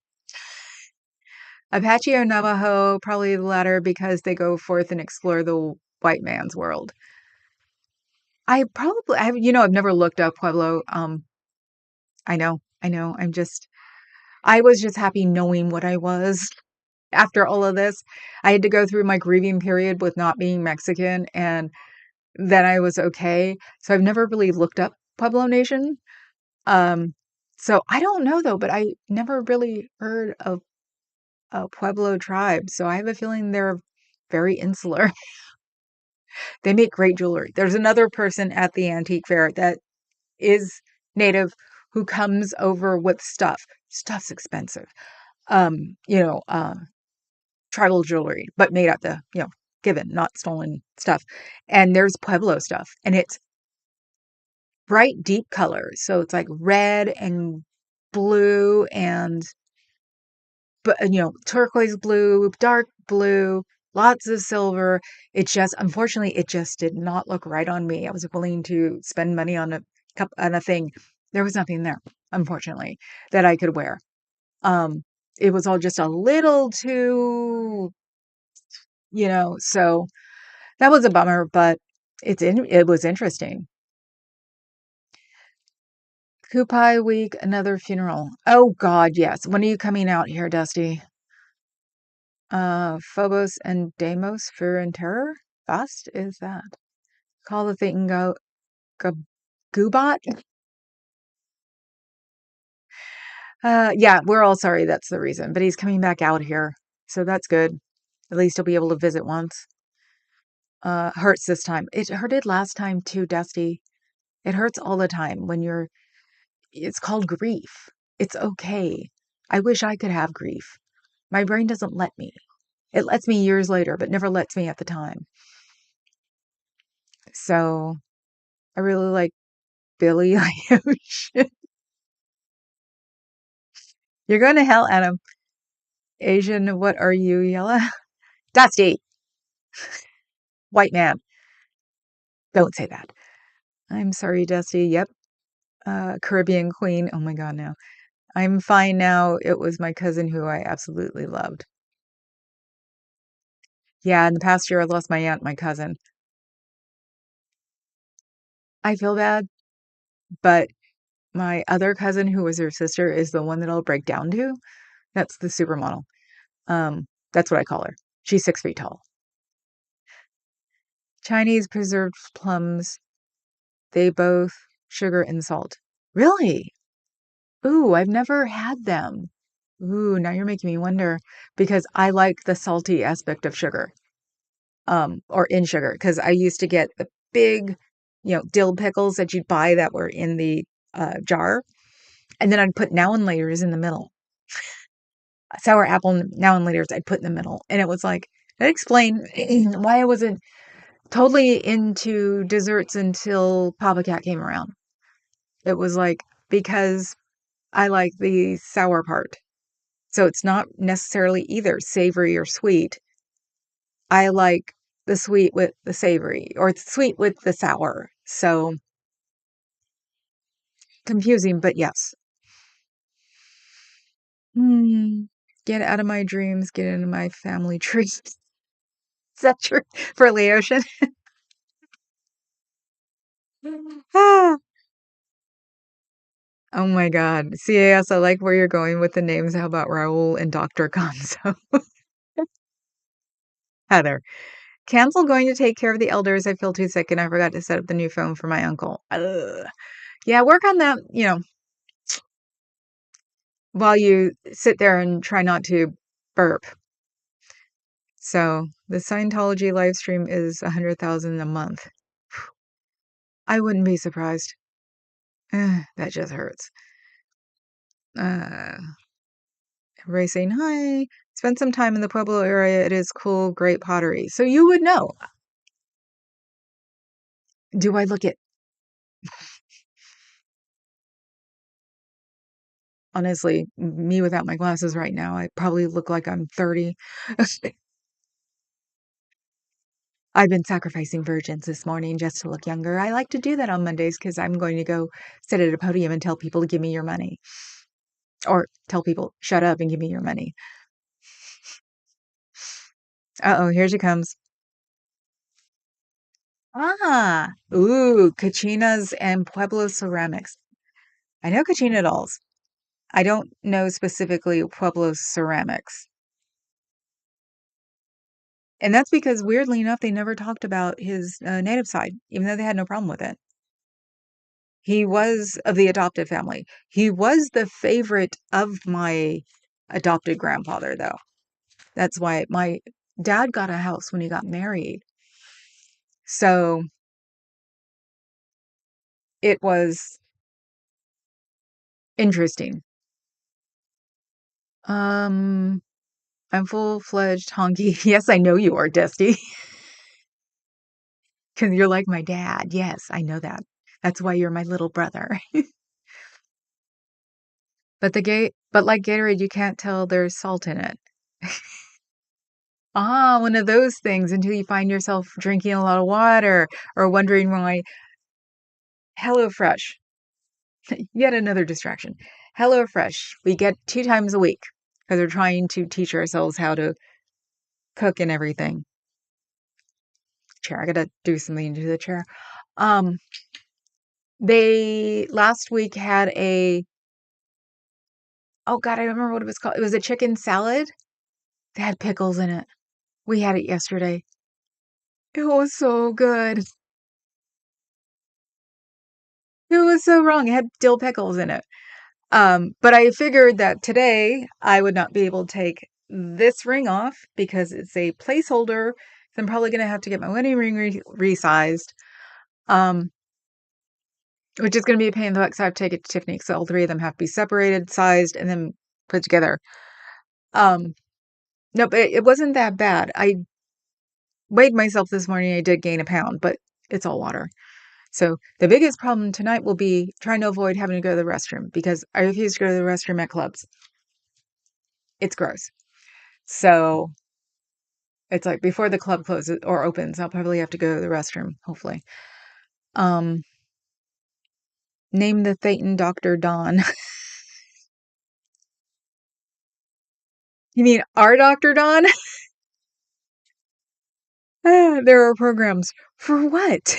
Apache or Navajo, probably the latter because they go forth and explore the white man's world. I've never looked up Pueblo. I know. I was just happy knowing what I was after all of this. I had to go through my grieving period with not being Mexican, and then I was okay. So I've never really looked up Pueblo Nation. Um, so I don't know though, but I never really heard of a Pueblo tribe. So I have a feeling they're very insular. They make great jewelry. There's another person at the antique fair that is native who comes over with stuff. Stuff's expensive. Um, you know, uh, Tribal jewelry, but made at given, not stolen stuff. And there's Pueblo stuff, and it's bright, deep colors. So it's like red and blue and, but turquoise blue, dark blue, lots of silver. Unfortunately, it just did not look right on me. I was willing to spend money on a thing. There was nothing there, unfortunately, that I could wear. Um, it was all just a little too, so that was a bummer, but it was interesting. Kupai week, another funeral. Oh God, yes. When are you coming out here, Dusty? Phobos and Deimos, Fear and Terror? Fast is that? Call the thing go. Goobot. Yeah, we're all sorry that's the reason, but he's coming back out here, so that's good. At least he'll be able to visit once. Hurts this time. It hurted last time too, Dusty. It hurts all the time when it's called grief. It's okay. I wish I could have grief. My brain doesn't let me. It lets me years later, but never lets me at the time. So I really like Billy Ocean. You're going to hell, Adam. Asian, what are you, Yella? Dusty, white man. Don't say that. I'm sorry, Dusty. Yep. Caribbean queen. Oh my God, no. I'm fine now. It was my cousin who I absolutely loved. Yeah, in the past year, I lost my aunt, my cousin. I feel bad, but my other cousin, who was her sister, is the one that I'll break down to. That's the supermodel. That's what I call her. She's 6 feet tall. Chinese preserved plums. They both sugar and salt. Really? Ooh, I've never had them. Ooh, now you're making me wonder because I like the salty aspect of sugar, or in sugar, because I used to get the big, dill pickles that you'd buy that were in the jar, and then I'd put now and laters in the middle. Sour apple now and laters I'd put in the middle, and it was like that explained why I wasn't totally into desserts until Papa Cat came around. It was like because I like the sour part. So it's not necessarily either savory or sweet. I like the sweet with the savory or the sweet with the sour. So confusing, but yes. Hmm. Get out of my dreams, get into my family tree. Is that true for Leotian? Ah, oh my God. CAS, I like where you're going with the names. How about Raul and Dr. Gonzo? Heather. Cancel going to take care of the elders. I feel too sick and I forgot to set up the new phone for my uncle. Ugh. Yeah, work on that, while you sit there and try not to burp. So the Scientology live stream is 100,000 a month. I wouldn't be surprised. That just hurts. Uh, Ray saying hi. Spent some time in the Pueblo area. It is cool, great pottery. So you would know. Do I look it? Honestly, me without my glasses right now, I probably look like I'm 30. I've been sacrificing virgins this morning just to look younger. I like to do that on Mondays because I'm going to go sit at a podium and tell people to give me your money. Or tell people, shut up and give me your money. Uh-oh, here she comes. Ah, ooh, Kachinas and Pueblo ceramics. I know Kachina dolls. I don't know specifically Pueblo ceramics. And that's because, weirdly enough, they never talked about his native side, even though they had no problem with it. He was of the adopted family. He was the favorite of my adopted grandfather, though. That's why my dad got a house when he got married. So it was interesting. Um, I'm full-fledged honky. Yes, I know you are, Dusty. Because you're like my dad. Yes, I know that. That's why you're my little brother. But like Gatorade, you can't tell there's salt in it. Ah, one of those things until you find yourself drinking a lot of water or wondering why. HelloFresh, yet another distraction. HelloFresh, we get 2 times a week because we're trying to teach ourselves how to cook and everything. Chair, I gotta do something to the chair. Um, they last week had oh God, I remember what it was called. It was a chicken salad. They had pickles in it. We had it yesterday. It was so good. was so wrong. It had dill pickles in it. But I figured that today I would not be able to take this ring off because it's a placeholder. So I'm probably going to have to get my wedding ring resized, um, which is going to be a pain in the butt because I have to take it to Tiffany because all three of them have to be separated, sized, and then put together. Um, no, but it wasn't that bad. I weighed myself this morning. I did gain a pound, but it's all water. So the biggest problem tonight will be trying to avoid having to go to the restroom because I refuse to go to the restroom at clubs. It's gross. So it's like before the club closes or opens, I'll probably have to go to the restroom, hopefully. Um, Name the Thetan Dr. Don. You mean our Dr. Don? There are programs for what?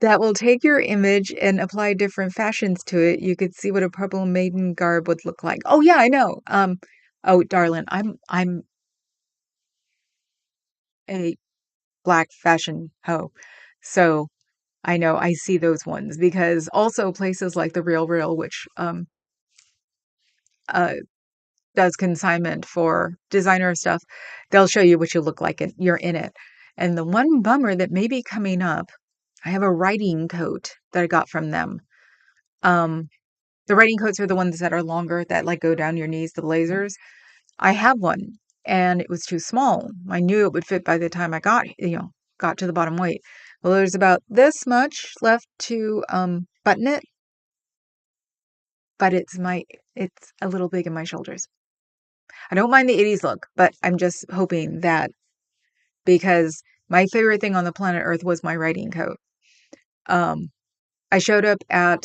That will take your image and apply different fashions to it. You could see what a purple maiden garb would look like. Oh yeah, I know. Oh darling, I'm a black fashion hoe. So I know I see those ones because also places like the Real Real, which uh does consignment for designer stuff, they'll show you what you look like and you're in it. And the one bummer that may be coming up, I have a riding coat that I got from them. Um, the riding coats are the ones that are longer that like go down your knees, the blazers. I have one and it was too small. I knew it would fit by the time I got to the bottom weight. Well, there's about this much left to button it, but it's a little big in my shoulders. I don't mind the 80s look, but I'm just hoping that because my favorite thing on the planet Earth was my riding coat. Um, I showed up at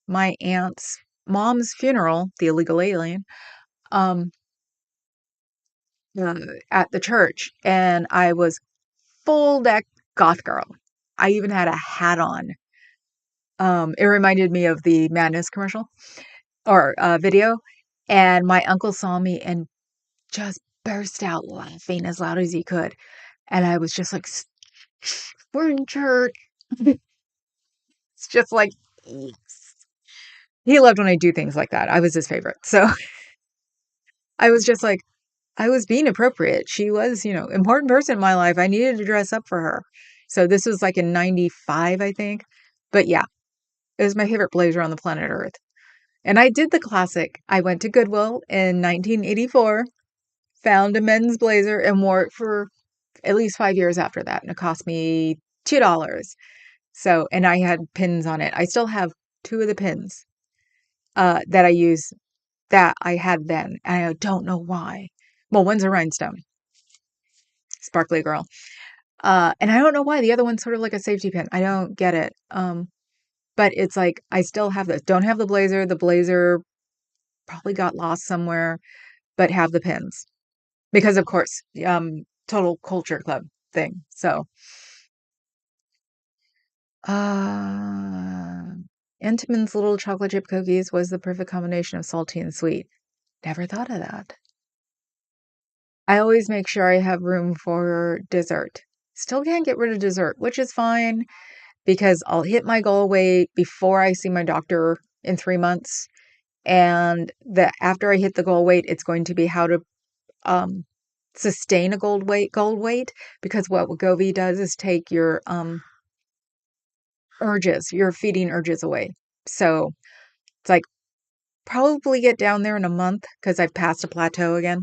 my aunt's mom's funeral, the illegal alien, um, uh, at the church, and I was full deck goth girl. I even had a hat on. It reminded me of the Madness commercial or video, and my uncle saw me and just burst out laughing as loud as he could. And I was just like, we're in church. It's just like, yes. He loved when I do things like that. I was his favorite. So I was just like, I was being appropriate. She was, important person in my life. I needed to dress up for her. So this was like in 95, I think. But yeah, it was my favorite blazer on the planet Earth. And I did the classic. I went to Goodwill in 1984, found a men's blazer and wore it for at least 5 years after that. And it cost me $2. So, and I had pins on it. I still have two of the pins that I use that I had then. And I don't know why. Well, one's a rhinestone, sparkly girl. And I don't know why the other one's sort of like a safety pin. I don't get it. But it's like I still have this. Don't have the blazer. The blazer probably got lost somewhere, but have the pins because, of course, total culture club thing. So, uh, Entenmann's little chocolate chip cookies was the perfect combination of salty and sweet. Never thought of that. I always make sure I have room for dessert. Still can't get rid of dessert, which is fine because I'll hit my goal weight before I see my doctor in 3 months. And after I hit the goal weight, it's going to be how to um, sustain a gold weight, because what Wegovy does is take your your feeding urges away. So it's like probably get down there in a month because I've passed a plateau again.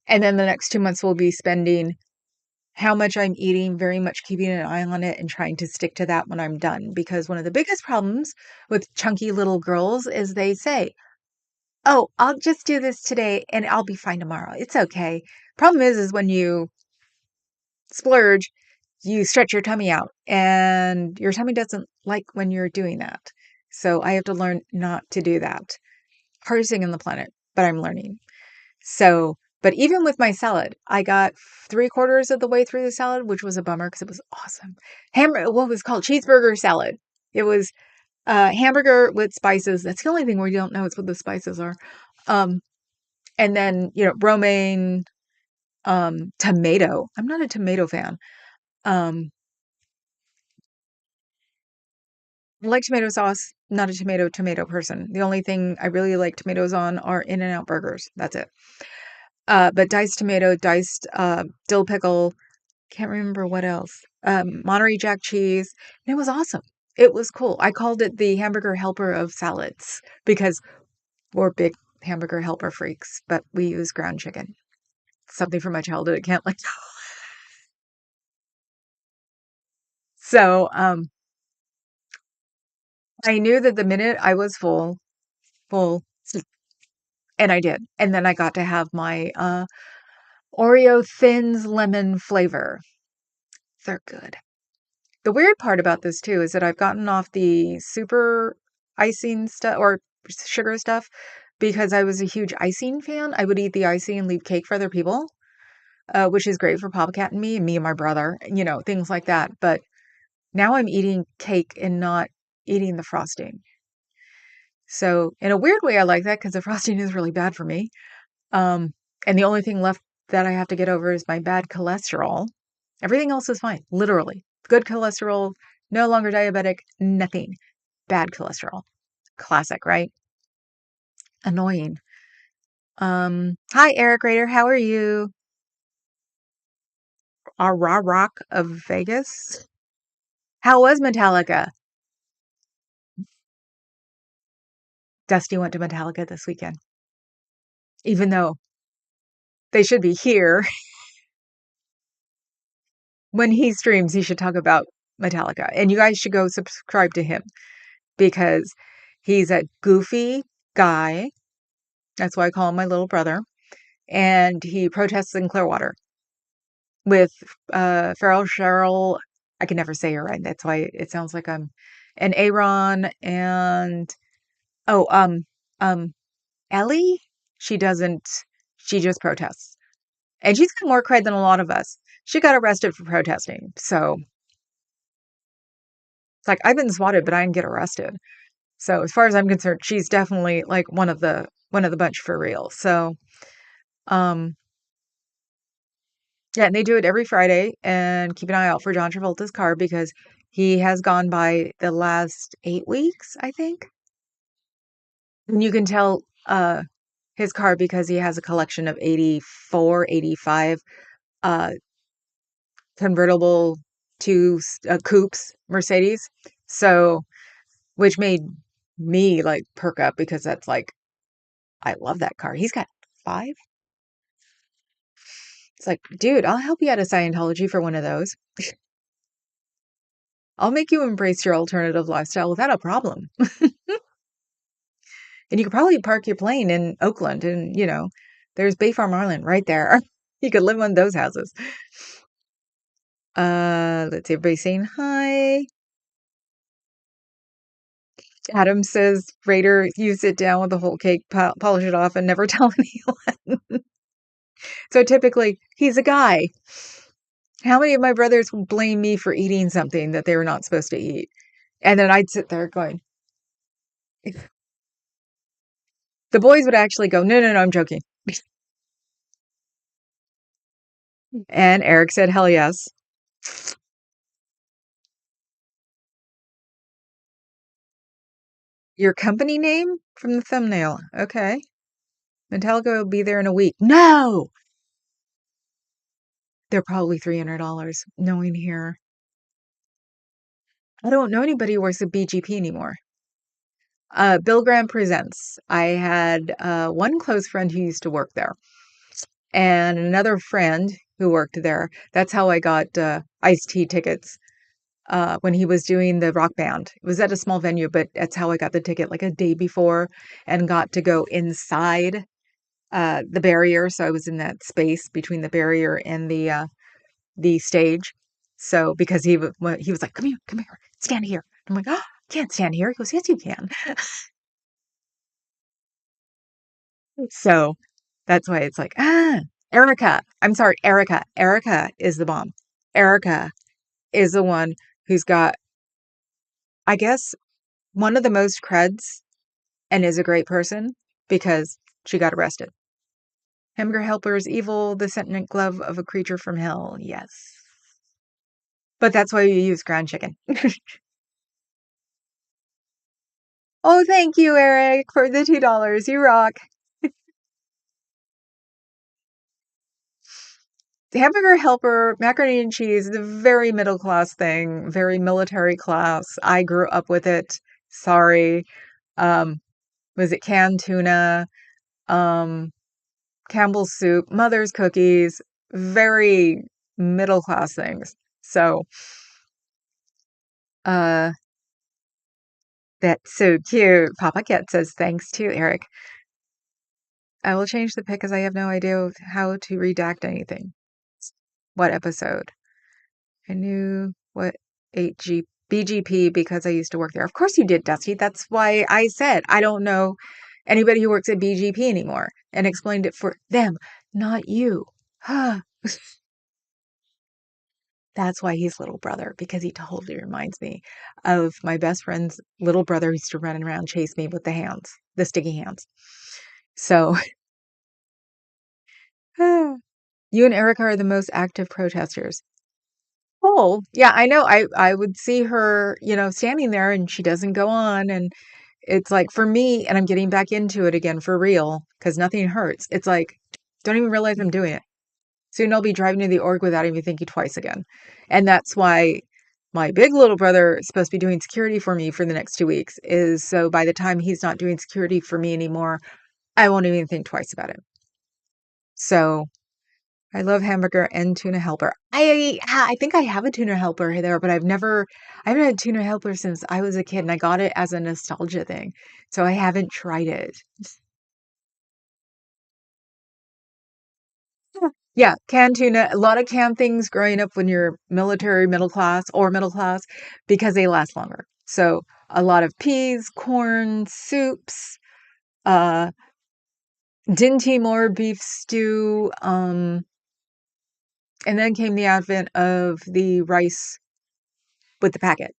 And then the next 2 months we'll be spending how much I'm eating, very much keeping an eye on it and trying to stick to that when I'm done. Because one of the biggest problems with chunky little girls is they say, oh, I'll just do this today and I'll be fine tomorrow. It's okay. Problem is when you splurge, you stretch your tummy out and your tummy doesn't like when you're doing that. So I have to learn not to do that. Hardest thing on the planet, but I'm learning. So, but even with my salad, I got 3/4 of the way through the salad, which was a bummer because it was awesome. What was it called? Cheeseburger salad. It was hamburger with spices. That's the only thing we don't know is what the spices are. Um, and then, romaine, tomato. I'm not a tomato fan. Um, I like tomato sauce, not a tomato person. The only thing I really like tomatoes on are In-N-Out burgers. That's it. But diced tomato, diced dill pickle, can't remember what else. Monterey Jack cheese. And it was awesome. It was cool. I called it the hamburger helper of salads because we're big hamburger helper freaks, but we use ground chicken. Something from my childhood I can't let go. So I knew that the minute I was full, and I did. And then I got to have my Oreo Thins lemon flavor. They're good. The weird part about this too is that I've gotten off the super icing stuff or sugar stuff because I was a huge icing fan. I would eat the icing and leave cake for other people, which is great for Papa Cat and me and my brother, things like that. But now I'm eating cake and not eating the frosting. So in a weird way, I like that because the frosting is really bad for me. Um, and the only thing left that I have to get over is my bad cholesterol. Everything else is fine, literally. Good cholesterol, no longer diabetic, nothing. Bad cholesterol. Classic, right? Annoying. Hi, Eric Rader. How are you? Our raw rock of Vegas. How was Metallica? Dusty went to Metallica this weekend, even though they should be here. When he streams, he should talk about Metallica. And you guys should go subscribe to him because he's a goofy guy. That's why I call him my little brother. And he protests in Clearwater with Farrell Cheryl. I can never say her right. That's why it sounds like I'm and Aaron and oh Ellie. She doesn't. She just protests, and she's got more cred than a lot of us. She got arrested for protesting, so it's like I've been swatted, but I didn't get arrested. So as far as I'm concerned, she's definitely like one of the bunch for real. So um yeah, and they do it every Friday and keep an eye out for John Travolta's car because he has gone by the last 8 weeks, I think. And you can tell his car because he has a collection of 84, 85 uh convertible to coupes Mercedes. So which made me like perk up because that's like I love that car. He's got five. It's like, dude, I'll help you out of Scientology for one of those. I'll make you embrace your alternative lifestyle without a problem. And you could probably park your plane in Oakland and, there's Bay Farm Island right there. You could live in one of those houses. Let's see, everybody saying hi. Adam says, Raider, you sit down with the whole cake, polish it off, and never tell anyone. So typically, he's a guy. How many of my brothers would blame me for eating something that they were not supposed to eat? And then I'd sit there going, the boys would actually go, no, no, no, I'm joking. And Eric said, hell yes. Your company name from the thumbnail. Okay. Metallica will be there in a week. No! They're probably $300 knowing here. I don't know anybody who works at BGP anymore. Bill Graham Presents. I had one close friend who used to work there and another friend who worked there. That's how I got Ice-T tickets when he was doing the rock band. It was at a small venue, but that's how I got the ticket like a day before and got to go inside the barrier. So I was in that space between the barrier and the stage. So because he was like, come here, stand here. I'm like, oh, I can't stand here. He goes, yes, you can. So that's why it's like, Erica. I'm sorry, Erica. Erica is the bomb. Erica is the one who's got, I guess, one of the most creds and is a great person because she got arrested. Hamburger helper is evil, the sentient glove of a creature from hell. Yes. But that's why you use ground chicken. Oh, thank you, Eric, for the $2. You rock. Hamburger helper, macaroni and cheese is a very middle class thing, very military class. I grew up with it. Sorry. Um, was it canned tuna? Um, Campbell's soup, mother's cookies, very middle class things. So, uh, that's so cute. Papa Cat says thanks to Eric. I will change the pic because I have no idea how to redact anything. What episode? I knew what 8G BGP because I used to work there. Of course you did, Dusty. That's why I said I don't know anybody who works at BGP anymore and explained it for them, not you. That's why he's little brother, because he totally reminds me of my best friend's little brother who used to run around chase me with the hands, the sticky hands. So you and Erica are the most active protesters. Oh, yeah, I know. I would see her, standing there and she doesn't go on. And it's like for me, and I'm getting back into it again for real because nothing hurts. It's like, don't even realize I'm doing it. Soon I'll be driving to the org without even thinking twice again. And that's why my big little brother is supposed to be doing security for me for the next 2 weeks, is so by the time he's not doing security for me anymore, I won't even think twice about it. So I love hamburger and tuna helper. I think I have a tuna helper there, but I haven't had tuna helper since I was a kid and I got it as a nostalgia thing. So I haven't tried it. Yeah, canned tuna, a lot of canned things growing up when you're military, middle class, or middle class because they last longer. So a lot of peas, corn, soups, uh, Din Timor beef stew, and then came the advent of the rice with the packet.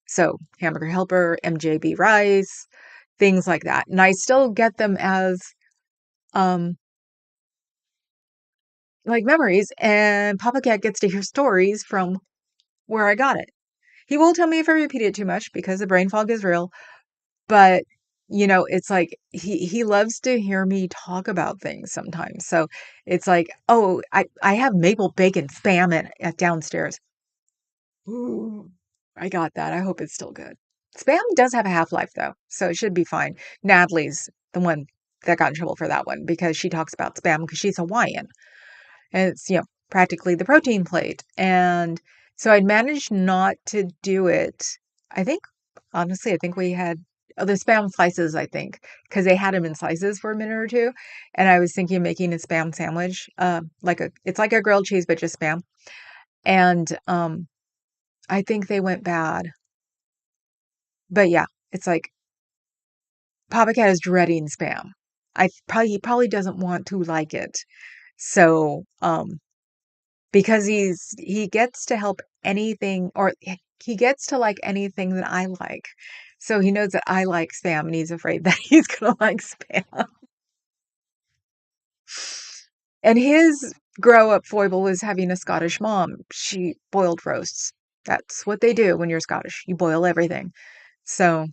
So hamburger helper, MJB rice, things like that. And I still get them as um like memories, and Papa Cat gets to hear stories from where I got it. He won't tell me if I repeat it too much because the brain fog is real, but it's like he loves to hear me talk about things sometimes. So it's like, oh, I have maple bacon spam at downstairs. Ooh, I got that. I hope it's still good. Spam does have a half-life though, so it should be fine. Natalie's the one that got in trouble for that one because she talks about spam because she's Hawaiian and it's, practically the protein plate. And so I'd managed not to do it. I think, honestly, I think we had the spam slices, I think, because they had them in slices for a minute or two. And I was thinking of making a spam sandwich, it's like a grilled cheese, but just spam. And I think they went bad. But yeah, it's like Papa Cat is dreading spam. He probably doesn't want to like it. So, because he gets to help anything, or he gets to like anything that I like. So he knows that I like spam and he's afraid that he's gonna like spam. And his grow up foible was having a Scottish mom. She boiled roasts. That's what they do when you're Scottish. You boil everything. So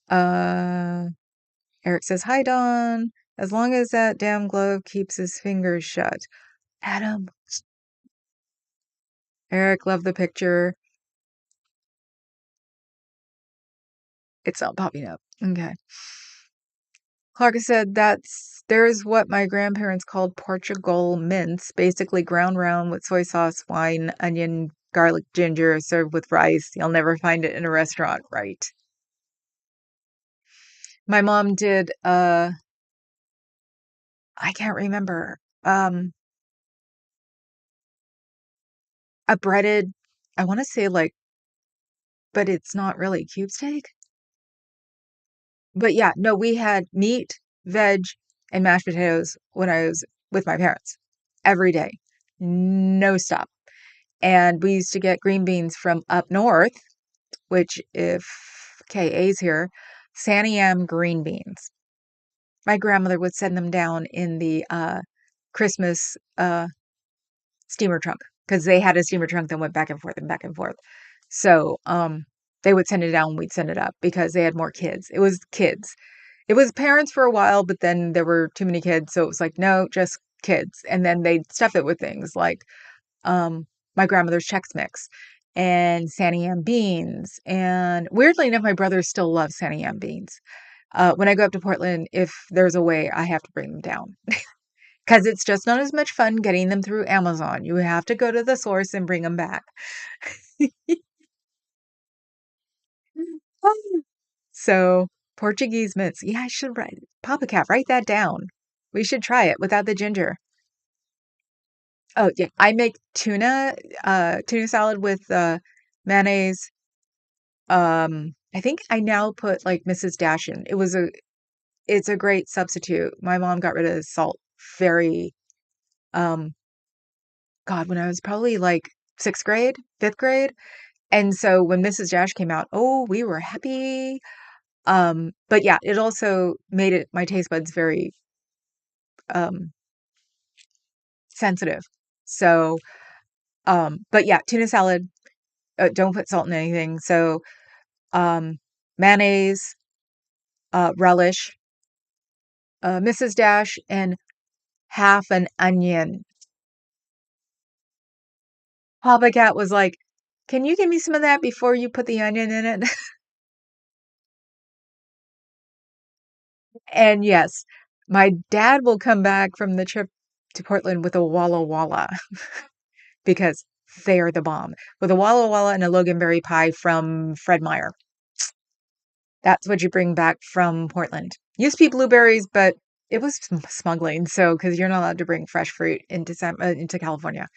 uh Eric says, hi Don. As long as that damn glove keeps his fingers shut. Adam. Eric, love the picture. It's not popping up. Okay. Clark said there's what my grandparents called Portugal mince, basically ground round with soy sauce, wine, onion, garlic, ginger, served with rice. You'll never find it in a restaurant, right? My mom did I can't remember. A breaded, I want to say like, but it's not really cube steak. But yeah, no, we had meat, veg, and mashed potatoes when I was with my parents every day. No stop. And we used to get green beans from up north, which if KA's here, Santiam green beans. My grandmother would send them down in the Christmas steamer trunk because they had a steamer trunk that went back and forth and back and forth. So, they would send it down, we'd send it up because they had more kids. It was kids. It was parents for a while, but then there were too many kids, so it was like, no, just kids. And then they'd stuff it with things like um, my grandmother's Chex Mix and Sanny Am beans. And weirdly enough, my brother still loves Sanny Am beans. When I go up to Portland, if there's a way, I have to bring them down because it's just not as much fun getting them through Amazon. You have to go to the source and bring them back. So Portuguese mints. Yeah, I should write Papa Cat, write that down. We should try it without the ginger. Oh yeah, I make tuna salad with mayonnaise. I think I now put like Mrs. Dash in. It's a great substitute. My mom got rid of the salt very um God, when I was probably like sixth grade, fifth grade. And so when Mrs. Dash came out, oh, we were happy. But yeah, it also made it my taste buds very um sensitive. So but yeah, tuna salad, don't put salt in anything. So mayonnaise, relish, Mrs. Dash, and half an onion. Papa Cat was like, "Can you give me some of that before you put the onion in it?" And yes, my dad will come back from the trip to Portland with a Walla Walla because they are the bomb. With a Walla Walla and a Loganberry pie from Fred Meyer. That's what you bring back from Portland. Used to be blueberries, but it was smuggling. So, because you're not allowed to bring fresh fruit into California.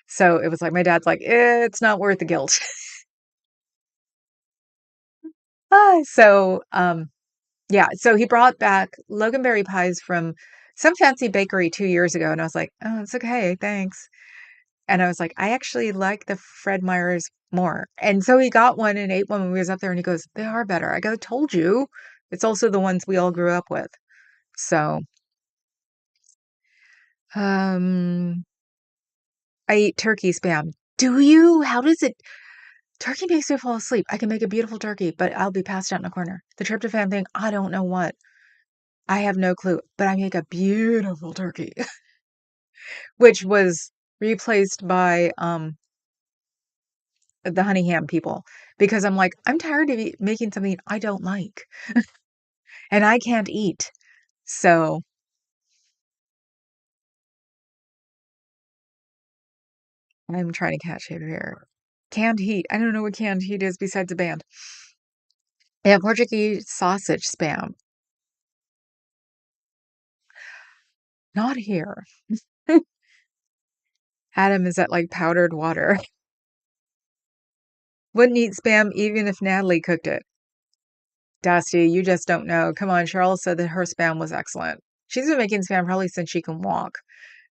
So it was like my dad's like, it's not worth the guilt. So yeah, so he brought back Loganberry pies from some fancy bakery 2 years ago, and I was like, oh, it's okay, thanks. And I was like, I actually like the Fred Meyers more. And so he got one and ate one when we was up there, and he goes, they are better. I go, told you. It's also the ones we all grew up with. So, um, I eat turkey spam. Do you? How does it? Turkey makes me fall asleep. I can make a beautiful turkey, but I'll be passed out in a corner. The tryptophan thing, I don't know what. I have no clue, but I make a beautiful turkey, which was replaced by the honey ham people because I'm like, I'm tired of making something I don't like and I can't eat. So I'm trying to catch it here. Canned heat. I don't know what canned heat is besides a band. Yeah, Portuguese sausage spam. Not here. Adam is at like powdered water. Wouldn't eat spam even if Natalie cooked it. Dusty, you just don't know. Come on, Cheryl said that her spam was excellent. She's been making spam probably since she can walk.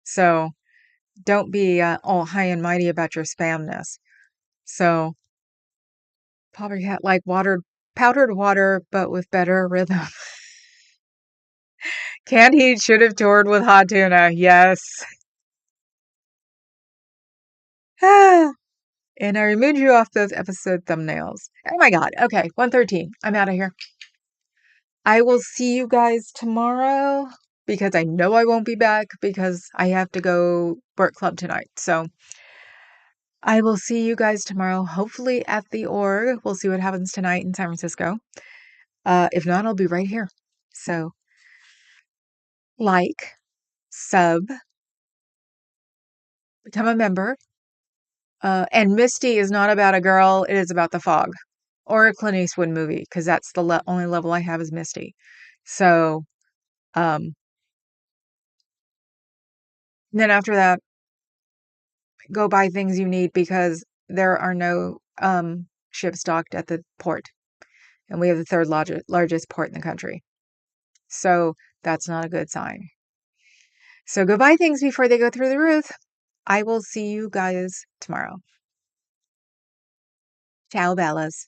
So don't be all high and mighty about your spamness. So probably had like powdered water, but with better rhythm. Canned heat should have toured with hot tuna. Yes. And I removed you off those episode thumbnails. Oh my God. Okay, 1:13. I'm out of here. I will see you guys tomorrow because I know I won't be back because I have to go work club tonight. So I will see you guys tomorrow, hopefully at the org. We'll see what happens tonight in San Francisco. If not, I'll be right here. So like, sub, become a member. And Misty is not about a girl, it is about the fog or a Clint Eastwood movie because that's the only level I have is Misty. So, then after that, go buy things you need because there are no ships docked at the port. And we have the third largest port in the country. So that's not a good sign. So go buy things before they go through the roof. I will see you guys tomorrow. Ciao, Bellas.